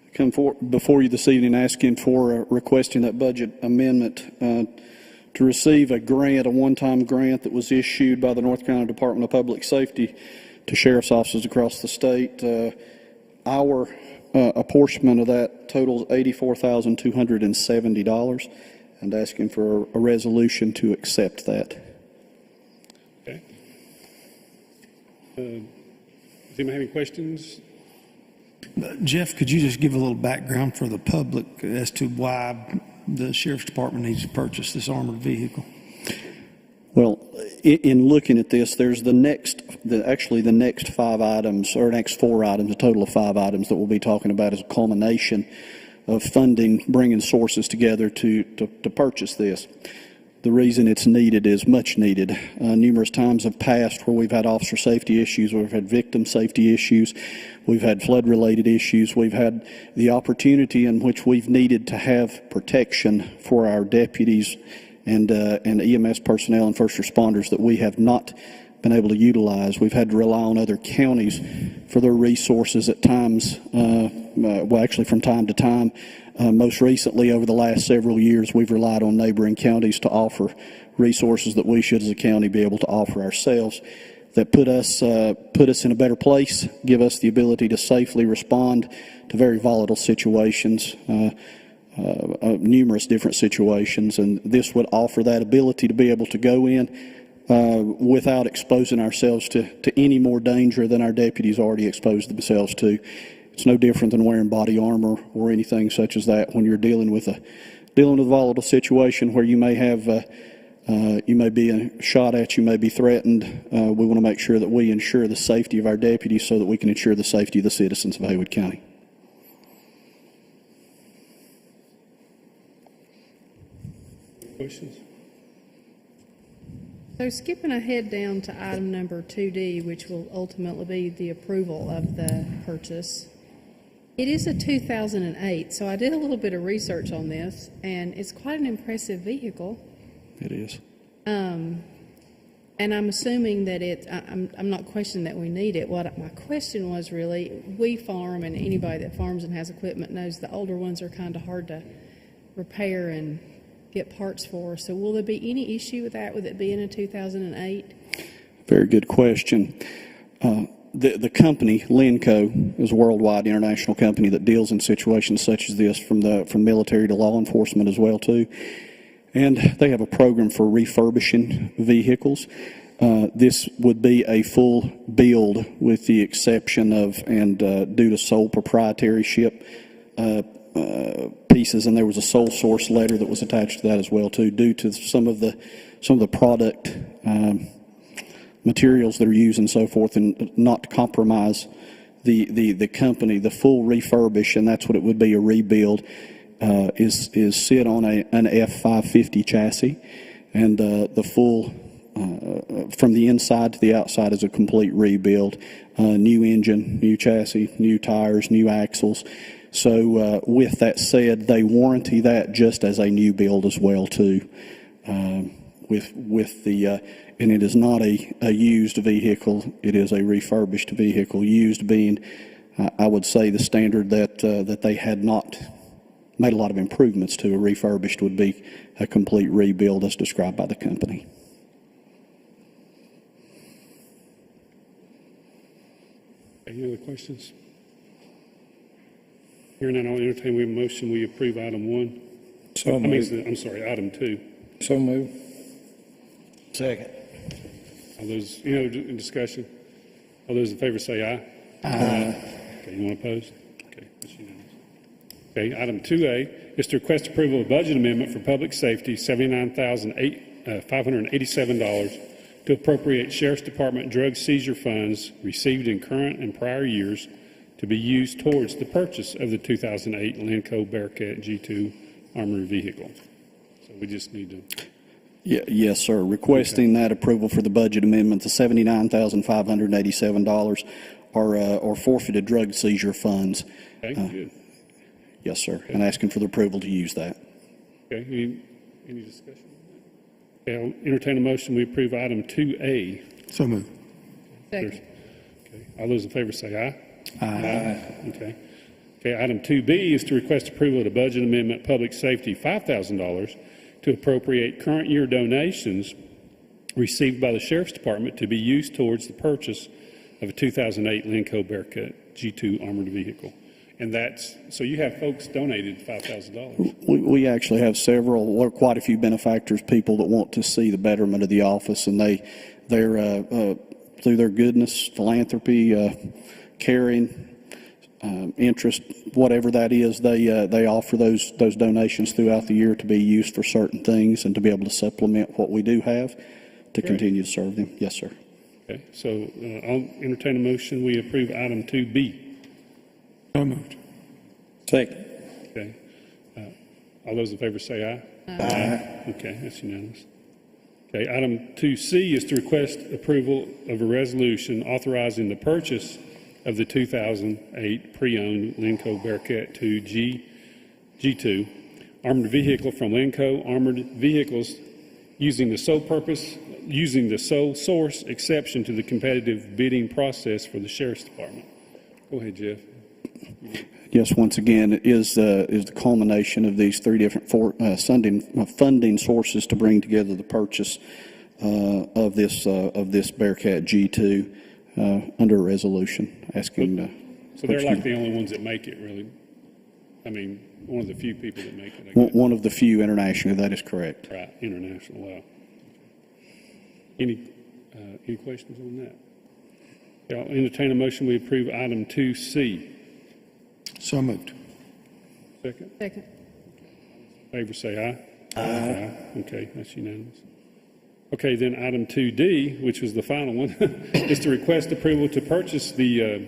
Speaker 12: I come before you this evening asking for requesting that budget amendment to receive a grant, a one-time grant that was issued by the North Carolina Department of Public Safety sheriff's offices across the state. Our apportionment of that totals $84,270, and asking for a resolution to accept that.
Speaker 1: Okay. Does anyone have any questions?
Speaker 3: Jeff, could you just give a little background for the public as to why the Sheriff's Department needs to purchase this armored vehicle?
Speaker 12: Well, in looking at this, there's the next 5 items, or next 4 items, a total of 5 items that we'll be talking about as a culmination of funding, bringing sources together to purchase this. The reason it's needed is much needed. Numerous times have passed where we've had officer safety issues, we've had victim safety issues, we've had flood-related issues, we've had the opportunity in which we've needed to have protection for our deputies and EMS personnel and first responders that we have not been able to utilize. We've had to rely on other counties for their resources at times, from time to time. Most recently, over the last several years, we've relied on neighboring counties to offer resources that we should as a county be able to offer ourselves, that put us in a better place, give us the ability to safely respond to very volatile situations, numerous different situations, and this would offer that ability to be able to go in without exposing ourselves to any more danger than our deputies already exposed themselves to. It's no different than wearing body armor or anything such as that when you're dealing with a volatile situation where you may have you may be shot at, you may be threatened. We want to make sure that we ensure the safety of our deputies so that we can ensure the safety of the citizens of Haywood County.
Speaker 1: Questions?
Speaker 10: So skipping ahead down to item number 2D, which will ultimately be the approval of the purchase. It is a 2008, so I did a little bit of research on this, and it's quite an impressive vehicle.
Speaker 12: It is.
Speaker 10: And I'm assuming that I'm not questioning that we need it. What my question was really, we farm, and anybody that farms and has equipment knows the older ones are kind of hard to repair and get parts for. So will there be any issue with that, with it being a 2008?
Speaker 12: Very good question. The company, Lanco, is a worldwide international company that deals in situations such as this, from military to law enforcement as well too. And they have a program for refurbishing vehicles. This would be a full build with the exception of, and due to sole proprietorship pieces, and there was a sole source letter that was attached to that as well too, due to some of the product materials that are used and so forth, and not to compromise the company. The full refurbish, and that's what it would be, a rebuild, is sit on an F550 chassis, and the full from the inside to the outside is a complete rebuild. New engine, new chassis, new tires, new axles. So with that said, they warranty that just as a new build as well too. With the and it is not a used vehicle; it is a refurbished vehicle. Used being, I would say, the standard that they had not made a lot of improvements to. A refurbished would be a complete rebuild as described by the company.
Speaker 1: Any other questions? Hearing none, I'll entertain a motion. We approve item 1.
Speaker 9: So moved.
Speaker 1: I'm sorry, item 2.
Speaker 9: So moved.
Speaker 8: Second.
Speaker 1: All those, in discussion? All those in favor say aye.
Speaker 9: Aye.
Speaker 1: Okay, anyone opposed? Okay, that's unanimous. Okay, item 2A is to request approval of budget amendment for public safety, $79,587, to appropriate Sheriff's Department drug seizure funds received in current and prior years to be used towards the purchase of the 2008 Lanco Bearcat G2 armored vehicle. So we just need to...
Speaker 12: Yes, sir. Requesting that approval for the budget amendment. The $79,587 are forfeited drug seizure funds.
Speaker 1: Okay, good.
Speaker 12: Yes, sir. Okay. And asking for the approval to use that.
Speaker 1: Okay, any discussion? Okay, I'll entertain a motion. We approve item 2A.
Speaker 3: So moved.
Speaker 10: Second.
Speaker 1: Okay, all those in favor say aye.
Speaker 9: Aye.
Speaker 1: Okay. Okay, item 2B is to request approval of the budget amendment, public safety, $5,000, to appropriate current year donations received by the Sheriff's Department to be used towards the purchase of a 2008 Lanco Bearcat G2 armored vehicle. And that's, so you have folks donated $5,000.
Speaker 12: We actually have several, or quite a few benefactors, people that want to see the betterment of the office, and they're through their goodness, philanthropy, caring, interest, whatever that is, they offer those donations throughout the year to be used for certain things and to be able to supplement what we do have to continue to serve them. Yes, sir.
Speaker 1: Okay, so I'll entertain a motion. We approve item 2B.
Speaker 3: So moved.
Speaker 9: Second.
Speaker 1: Okay. All those in favor say aye. Aye. Okay, that's unanimous. Okay, item 2C is to request approval of a resolution authorizing the purchase of the 2008 pre-owned Lanco Bearcat 2 G2 armored vehicle from Lanco Armored Vehicles using the sole source exception to the competitive bidding process for the Sheriff's Department. Go ahead, Jeff.
Speaker 12: Yes, once again, it is the culmination of these three different funding sources to bring together the purchase of this Bearcat G2 under a resolution asking.
Speaker 1: So they're like the only ones that make it, really. I mean, one of the few people that make it.
Speaker 12: One of the few internationally, that is correct.
Speaker 1: Right, international. Wow. Any questions on that? Okay, I'll entertain a motion. We approve item 2C.
Speaker 3: So moved.
Speaker 1: Second.
Speaker 10: Second.
Speaker 1: Favor say aye. Aye. Okay, that's unanimous. Okay, then item 2D, which was the final one, is to request approval to purchase the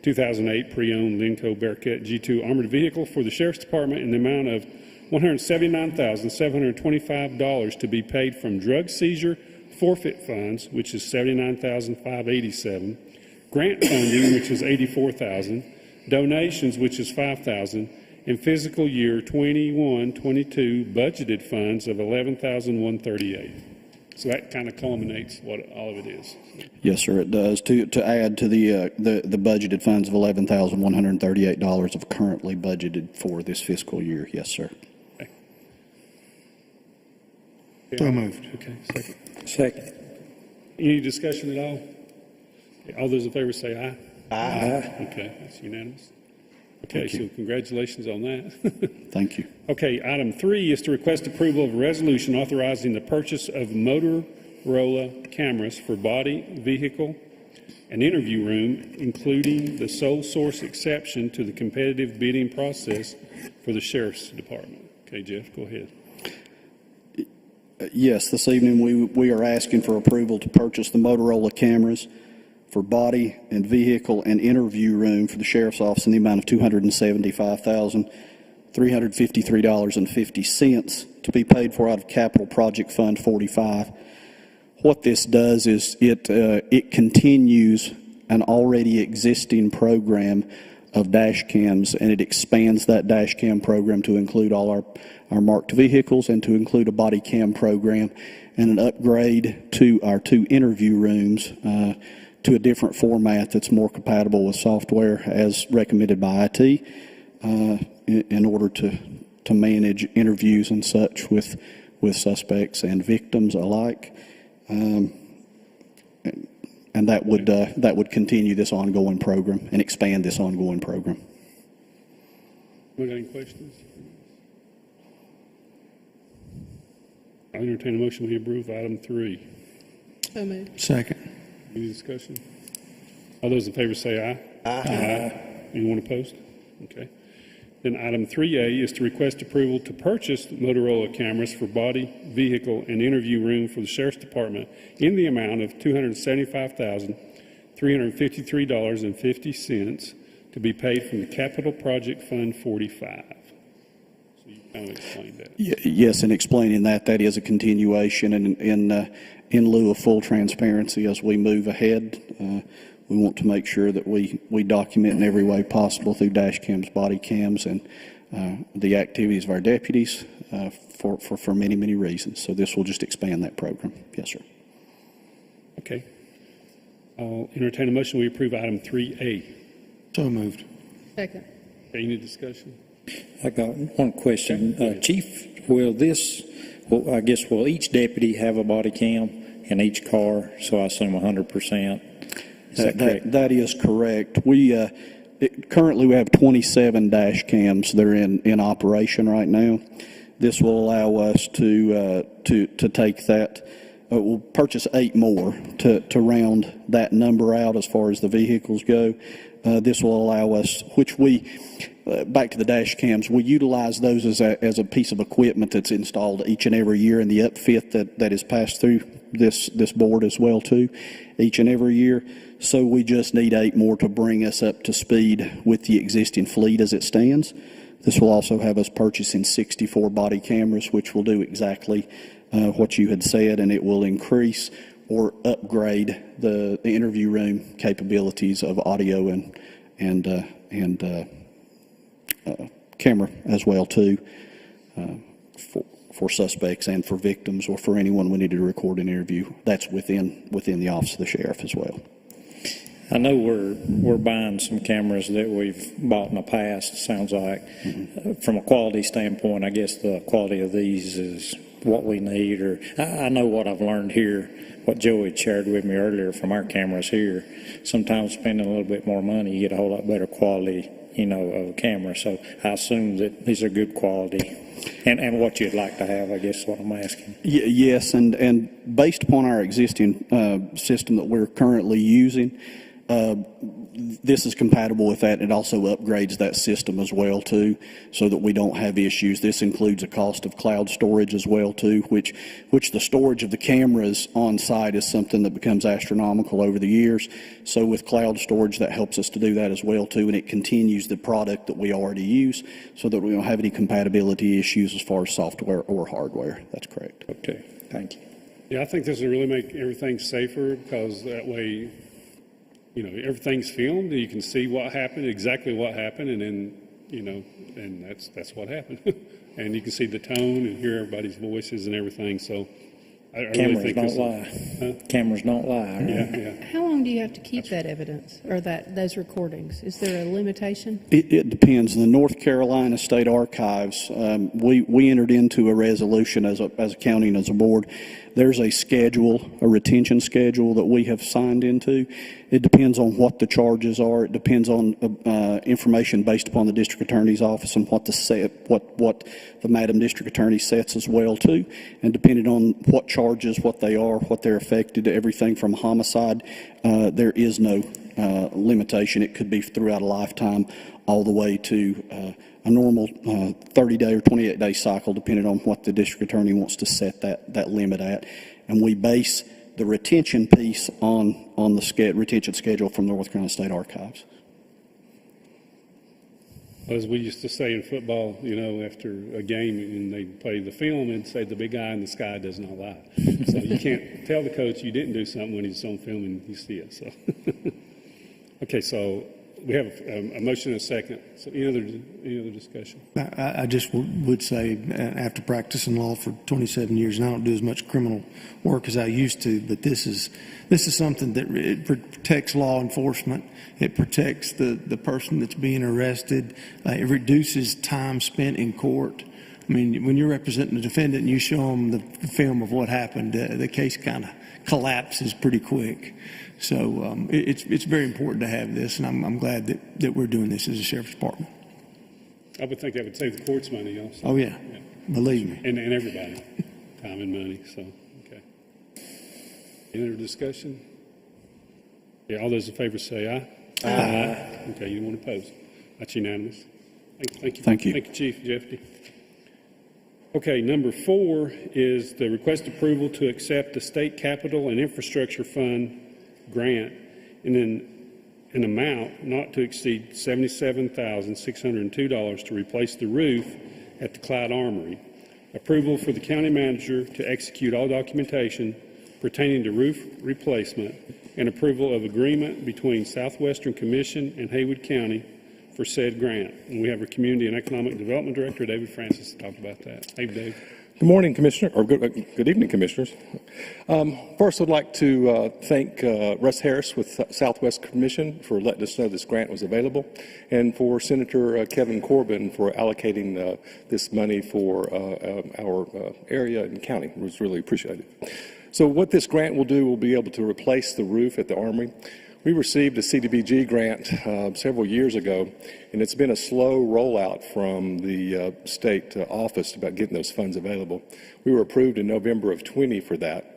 Speaker 1: 2008 pre-owned Lanco Bearcat G2 armored vehicle for the Sheriff's Department in the amount of $179,725 to be paid from drug seizure forfeit funds, which is $79,587, grant funding, which is $84,000, donations, which is $5,000, and fiscal year 21-22 budgeted funds of $11,138. So that kind of culminates what all of it is.
Speaker 12: Yes, sir, it does. To add to the budgeted funds of $11,138 of currently budgeted for this fiscal year. Yes, sir.
Speaker 1: Okay.
Speaker 3: So moved.
Speaker 1: Okay, second.
Speaker 9: Second.
Speaker 1: Any discussion at all? Okay, all those in favor say aye.
Speaker 9: Aye.
Speaker 1: Okay, that's unanimous. Okay, so congratulations on that.
Speaker 12: Thank you.
Speaker 1: Okay, item 3 is to request approval of a resolution authorizing the purchase of Motorola cameras for body, vehicle, and interview room, including the sole source exception to the competitive bidding process for the Sheriff's Department. Okay, Jeff, go ahead.
Speaker 12: Yes, this evening we are asking for approval to purchase the Motorola cameras for body and vehicle and interview room for the Sheriff's Office in the amount of $275,353.50 to be paid for out of Capital Project Fund 45. What this does is it continues an already existing program of dash cams, and it expands that dash cam program to include all our marked vehicles and to include a body cam program and an upgrade to our 2 interview rooms to a different format that's more compatible with software as recommended by IT in order to manage interviews and such with suspects and victims alike. And that would continue this ongoing program and expand this ongoing program.
Speaker 1: We got any questions? I'll entertain a motion to approve item 3.
Speaker 10: So moved.
Speaker 3: Second.
Speaker 1: Any discussion? All those in favor say aye. Aye. Anyone opposed? Okay. Then item 3A is to request approval to purchase Motorola cameras for body, vehicle, and interview room for the Sheriff's Department in the amount of $275,353.50 to be paid from the Capital Project Fund 45. So you kind of explained that.
Speaker 12: Yes, in explaining that is a continuation, and in lieu of full transparency as we move ahead, we want to make sure that we document in every way possible through dash cams, body cams, and the activities of our deputies for many, many reasons. So this will just expand that program. Yes, sir.
Speaker 1: Okay. I'll entertain a motion. We approve item 3A.
Speaker 3: So moved.
Speaker 10: Second.
Speaker 1: Okay, any discussion?
Speaker 9: I got one question. Chief, will each deputy have a body cam in each car? So I assume 100%. Is that correct?
Speaker 12: That is correct. Currently we have 27 dash cams that are in operation right now. This will allow us to take that. We'll purchase 8 more to round that number out as far as the vehicles go. This will allow us, which back to the dash cams, we utilize those as a piece of equipment that's installed each and every year in the upfit that is passed through this board as well too, each and every year. So we just need 8 more to bring us up to speed with the existing fleet as it stands. This will also have us purchasing 64 body cameras, which will do exactly what you had said, and it will increase or upgrade the interview room capabilities of audio and camera as well too, for suspects and for victims or for anyone we need to record an interview. That's within the office of the sheriff as well.
Speaker 9: I know we're buying some cameras that we've bought in the past, sounds like. From a quality standpoint, I guess the quality of these is what we need. Or I know what I've learned here, what Joey shared with me earlier from our cameras here. Sometimes spending a little bit more money, you get a whole lot better quality, of a camera. So I assume that these are good quality. And what you'd like to have, I guess, is what I'm asking.
Speaker 12: Yes, and based upon our existing system that we're currently using, this is compatible with that. It also upgrades that system as well too, so that we don't have issues. This includes a cost of cloud storage as well too, which the storage of the cameras on site is something that becomes astronomical over the years. So with cloud storage, that helps us to do that as well too, and it continues the product that we already use, so that we don't have any compatibility issues as far as software or hardware. That's correct.
Speaker 9: Okay, thank you.
Speaker 1: Yeah, I think this will really make everything safer, because that way, everything's filmed and you can see what happened, exactly what happened, and then, and that's what happened. And you can see the tone and hear everybody's voices and everything. So I really think
Speaker 9: cameras don't lie.
Speaker 1: Huh?
Speaker 9: Cameras don't lie. Right?
Speaker 1: Yeah.
Speaker 10: How long do you have to keep that evidence or those recordings? Is there a limitation?
Speaker 12: It depends. In the North Carolina State Archives, we entered into a resolution as a county and as a board. There's a schedule, a retention schedule that we have signed into. It depends on what the charges are. It depends on information based upon the district attorney's office and what the Madam District Attorney sets as well too. And depending on what charges, what they are, what they're affected, everything from homicide, there is no limitation. It could be throughout a lifetime, all the way to a normal 30-day or 28-day cycle, depending on what the district attorney wants to set that limit at. And we base the retention piece on the retention schedule from the North Carolina State Archives.
Speaker 1: As we used to say in football, after a game and they play the film and say the big guy in the sky does not lie. So you can't tell the coach you didn't do something when he's on film and you see it. So, okay, so we have a motion and a second. So any other discussion?
Speaker 3: I just would say, after practicing law for 27 years, and I don't do as much criminal work as I used to, but this is something that it protects law enforcement. It protects the person that's being arrested. It reduces time spent in court. I mean, when you're representing the defendant and you show them the film of what happened, the case kind of collapses pretty quick. So it's very important to have this, and I'm glad that we're doing this as a sheriff's department.
Speaker 1: I would think that would save the court's money also.
Speaker 3: Oh, yeah. Believe me.
Speaker 1: And everybody, time and money, so, okay. Any other discussion? Yeah, all those in favor say aye. Aye. Okay, you want to oppose? That's unanimous. Thank you.
Speaker 12: Thank you.
Speaker 1: Thank you, Chief Jeffrey. Okay, number 4 is the request approval to accept the State Capital and Infrastructure Fund grant in an amount not to exceed $77,602 to replace the roof at the Clyde Armory. Approval for the county manager to execute all documentation pertaining to roof replacement, and approval of agreement between Southwestern Commission and Haywood County for said grant. And we have our Community and Economic Development Director, David Francis, to talk about that. Hey, Dave.
Speaker 13: Good morning, Commissioner, or good evening, Commissioners. First, I'd like to thank Russ Harris with Southwest Commission for letting us know this grant was available, and for Senator Kevin Corbin for allocating this money for our area and county. It was really appreciated. So what this grant will do, we'll be able to replace the roof at the Armory. We received a CDBG grant several years ago, and it's been a slow rollout from the state office about getting those funds available. We were approved in November of 20 for that,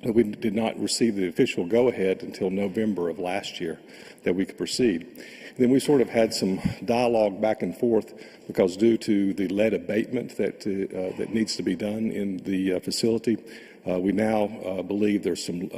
Speaker 13: but we did not receive the official go-ahead until November of last year that we could proceed. And then we sort of had some dialogue back and forth because due to the lead abatement that needs to be done in the facility, we now believe there's some, we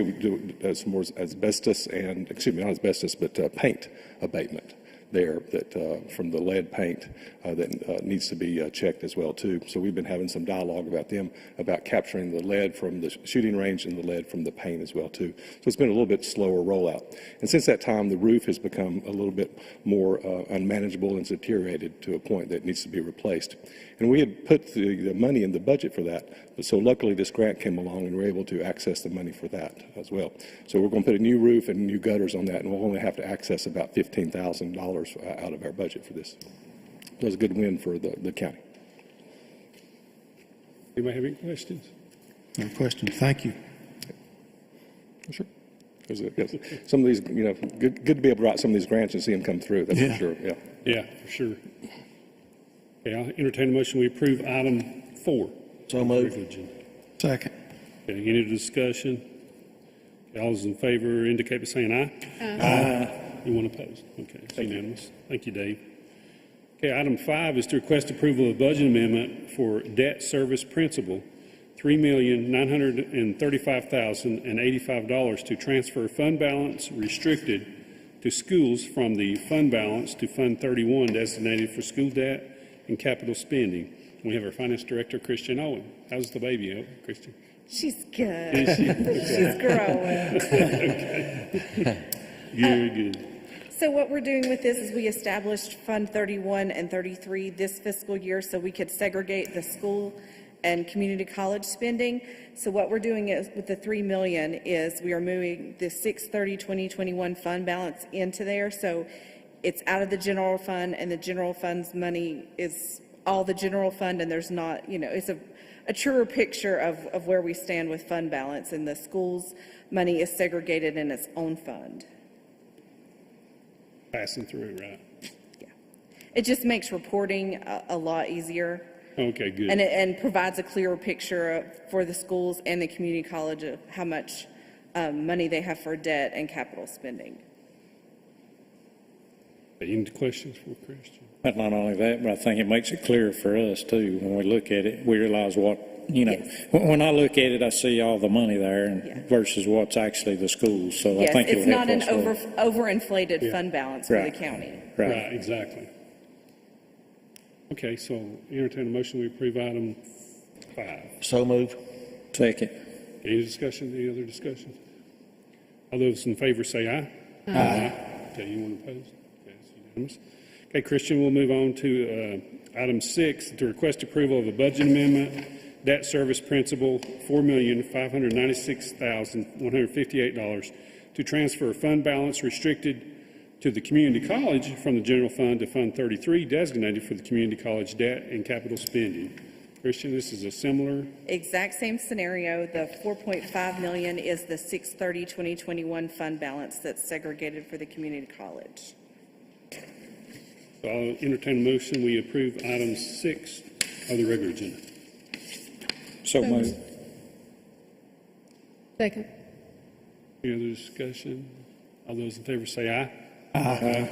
Speaker 13: would do some more asbestos and, excuse me, not asbestos, but paint abatement there that from the lead paint that needs to be checked as well too. So we've been having some dialogue about them about capturing the lead from the shooting range and the lead from the paint as well too. So it's been a little bit slower rollout. And since that time, the roof has become a little bit more unmanageable and deteriorated to a point that needs to be replaced. And we had put the money in the budget for that, but so luckily this grant came along and we were able to access the money for that as well. So we're going to put a new roof and new gutters on that, and we'll only have to access about $15,000 out of our budget for this. It was a good win for the county.
Speaker 1: Anybody have any questions?
Speaker 3: No questions. Thank you.
Speaker 13: Sure. Yes. Some of these, good to be able to write some of these grants and see them come through. That's for sure. Yeah.
Speaker 1: Yeah, for sure. Okay, I'll entertain a motion. We approve item 4.
Speaker 8: So moved.
Speaker 3: Second.
Speaker 1: Okay, any discussion? Okay, all those in favor indicate by saying aye. Aye. Anyone opposed? Okay, it's unanimous. Thank you, Dave. Okay, item 5 is to request approval of budget amendment for debt service principal, $3,935,085 to transfer fund balance restricted to schools from the fund balance to Fund 31 designated for school debt and capital spending. We have our finance director, Christian Owen. How's the baby, Christian?
Speaker 14: She's good. She's growing.
Speaker 1: Good.
Speaker 14: So what we're doing with this is we established Fund 31 and 33 this fiscal year so we could segregate the school and community college spending. So what we're doing is with the $3 million is we are moving the 6/30/2021 fund balance into there. So it's out of the general fund, and the general fund's money is all the general fund, and there's not, it's a truer picture of where we stand with fund balance, and the school's money is segregated in its own fund.
Speaker 1: Passing through, right?
Speaker 14: Yeah. It just makes reporting a lot easier.
Speaker 1: Okay, good.
Speaker 14: And provides a clearer picture for the schools and the community college of how much money they have for debt and capital spending.
Speaker 1: Any questions for Christian?
Speaker 9: But not only that, but I think it makes it clearer for us too. When we look at it, we realize what,
Speaker 14: Yes.
Speaker 9: When I look at it, I see all the money there versus what's actually the schools. So
Speaker 14: Yes,
Speaker 9: I think
Speaker 14: it's
Speaker 9: it'll
Speaker 14: not
Speaker 9: help
Speaker 14: an
Speaker 9: us
Speaker 14: overinflated fund balance for
Speaker 9: Right.
Speaker 14: the county.
Speaker 1: Right, exactly. Okay, so entertain a motion, we approve item 5.
Speaker 8: So moved.
Speaker 9: Second.
Speaker 1: Any discussion, any other discussion? All those in favor say aye.
Speaker 3: Aye.
Speaker 1: Okay, anyone opposed? Okay, it's unanimous. Okay, Christian, we'll move on to item 6, to request approval of a budget amendment, debt service principal, $4,596,158 to transfer fund balance restricted to the community college from the general fund to Fund 33 designated for the community college debt and capital spending. Christian, this is a similar.
Speaker 14: Exact same scenario. The $4.5 million is the 6/30/2021 fund balance that's segregated for the community college.
Speaker 1: So I'll entertain a motion. We approve item 6 of the regular agenda.
Speaker 9: So moved.
Speaker 10: Second.
Speaker 1: Any other discussion? All those in favor say aye.
Speaker 3: Aye.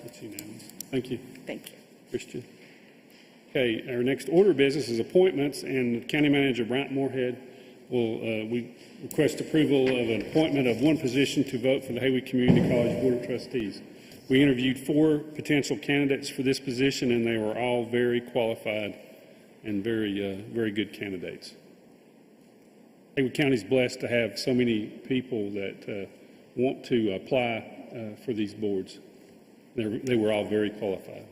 Speaker 1: That's unanimous. Thank you,
Speaker 14: Thank you.
Speaker 1: Christian. Okay, our next order of business is appointments, and County Manager Bryant Moorhead will, we request approval of an appointment of one position to vote for the Haywood Community College Board of Trustees. We interviewed 4 potential candidates for this position, and they were all very qualified and very good candidates. Haywood County is blessed to have so many people that want to apply for these boards. They were all very qualified.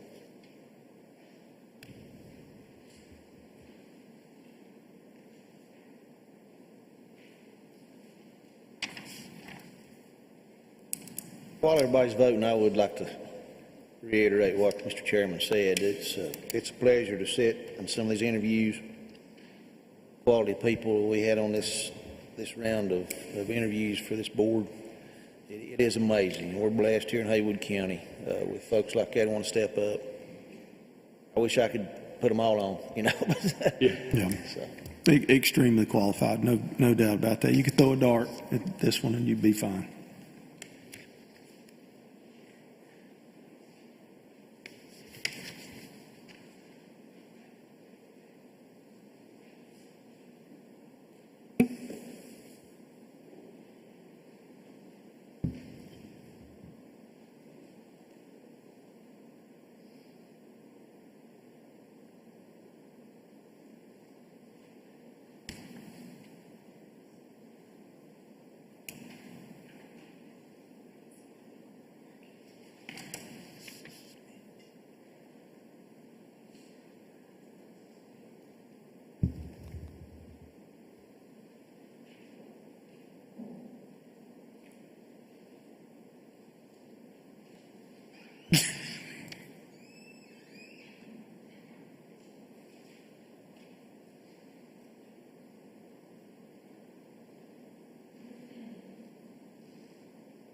Speaker 8: While everybody's voting, I would like to reiterate what Mr. Chairman said. It's a pleasure to sit in some of these interviews. Quality people we had on this this round of interviews for this board. It is amazing. We're blessed here in Haywood County with folks like that who want to step up. I wish I could put them all on, you know.
Speaker 3: Yeah.
Speaker 8: So.
Speaker 3: Extremely qualified, no doubt about that. You could throw a dart at this one and you'd be fine.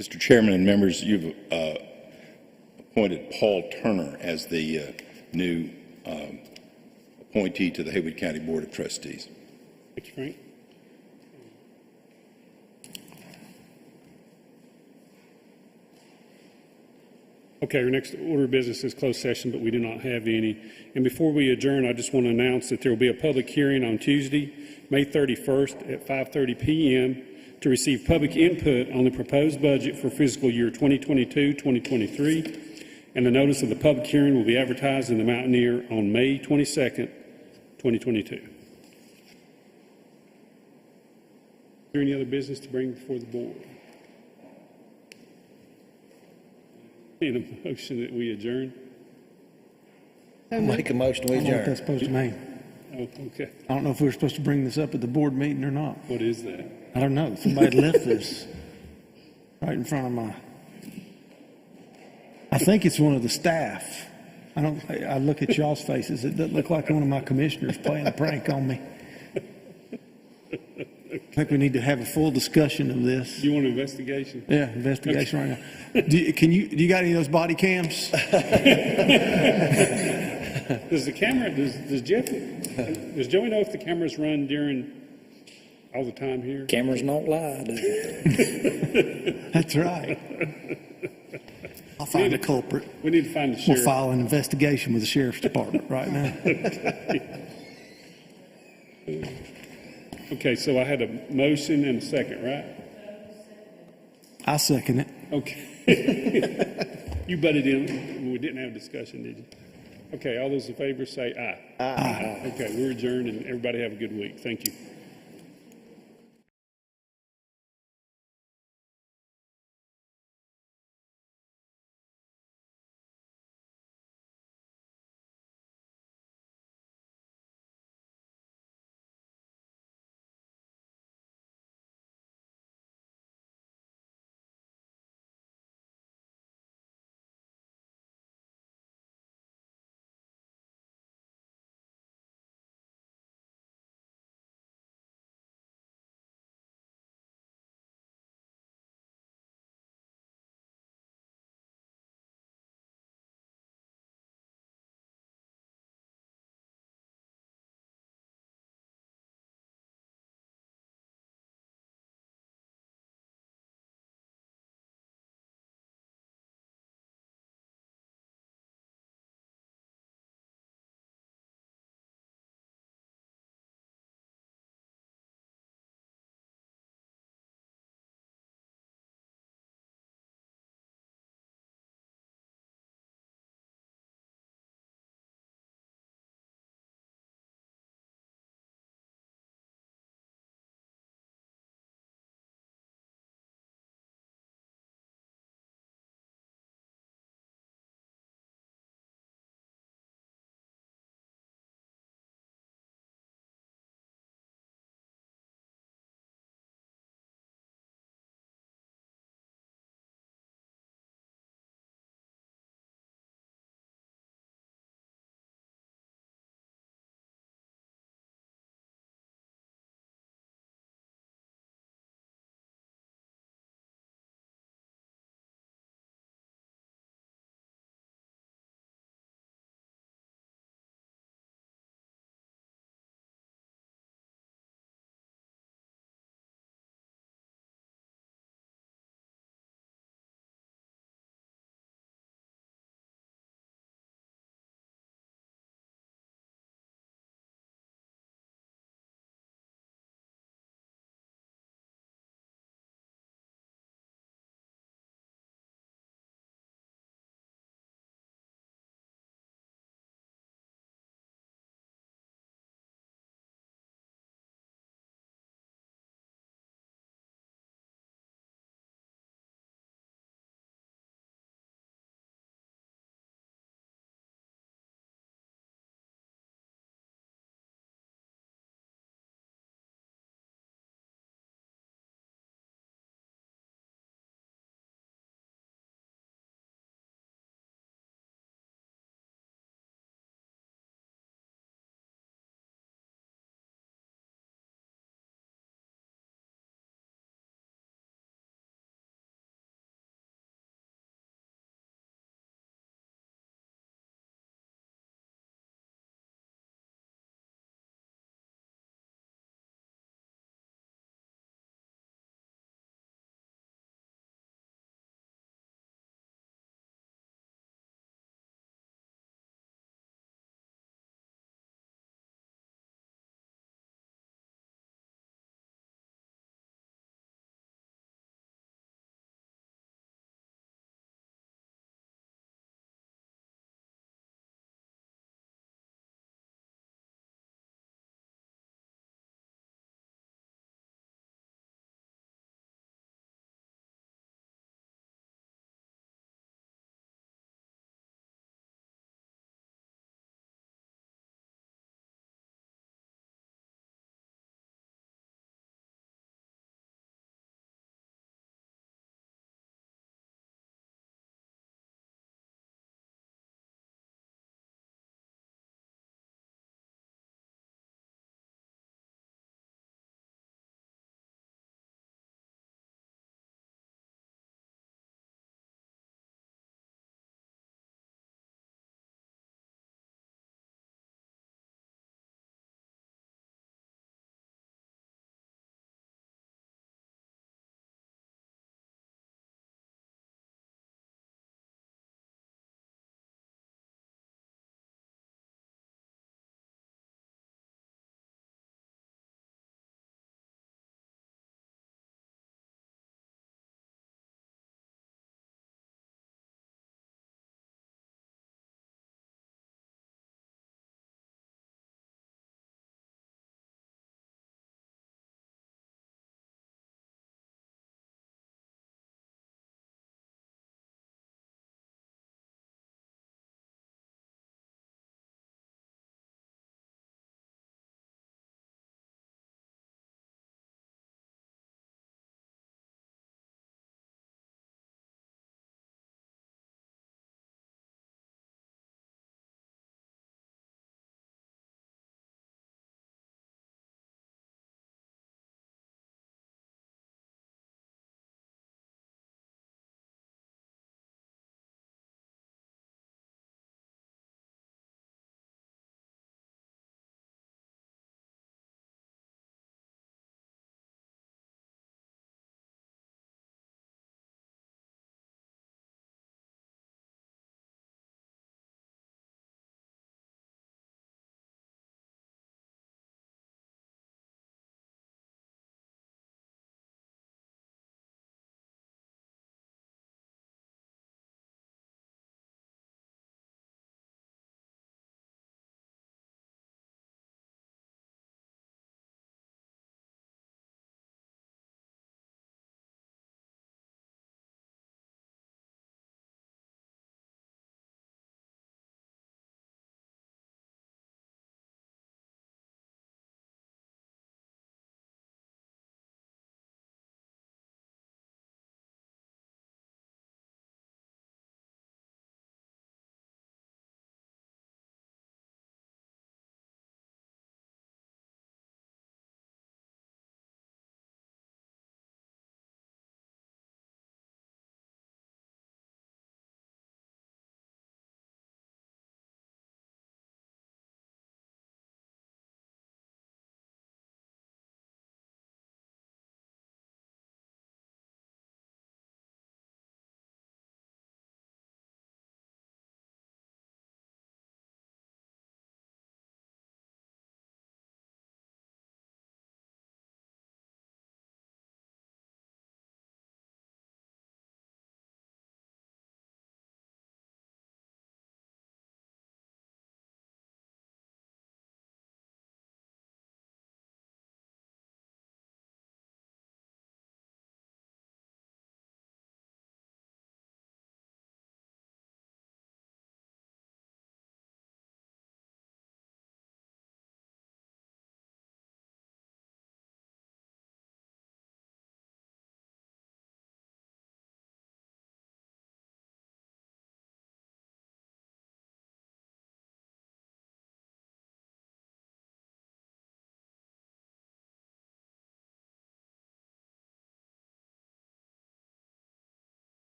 Speaker 15: Mr. Chairman and members, you've appointed Paul Turner as the new appointee to the Haywood County Board of Trustees.
Speaker 1: Thank you, Frank. Okay, our next order of business is closed session, but we do not have any. And before we adjourn, I just want to announce that there will be a public hearing on Tuesday, May 31st at 5:30 p.m. to receive public input on the proposed budget for fiscal year 2022-2023. And the notice of the public hearing will be advertised in the Mountaineer on May 22nd, 2022. Is there any other business to bring before the board? Need a motion that we adjourn?
Speaker 8: Make a motion to
Speaker 3: I don't know what
Speaker 8: adjourn.
Speaker 3: that's supposed to mean.
Speaker 1: Oh, okay.
Speaker 3: I don't know if we're supposed to bring this up at the board meeting or not.
Speaker 1: What is that?
Speaker 3: I don't know. Somebody left this right in front of my. I think it's one of the staff. I look at y'all's faces. It doesn't look like one of my commissioners playing a prank on me. I think we need to have a full discussion of this.
Speaker 1: You want an investigation?
Speaker 3: Yeah, investigation right now. Do you got any of those body cams?
Speaker 1: Does the camera, does Joey know if the cameras run during all the time here?
Speaker 9: Cameras don't lie, do they?
Speaker 3: That's right. I'll find the culprit.
Speaker 1: We need to find the sheriff.
Speaker 3: We'll file an investigation with the sheriff's department right now.
Speaker 1: Okay, so I had a motion and a second, right?
Speaker 3: I second it.
Speaker 1: Okay. You butted in. We didn't have a discussion, did you? Okay, all those in favor say aye.
Speaker 8: Aye.
Speaker 1: Okay, we're adjourned, and everybody have a good week. Thank you.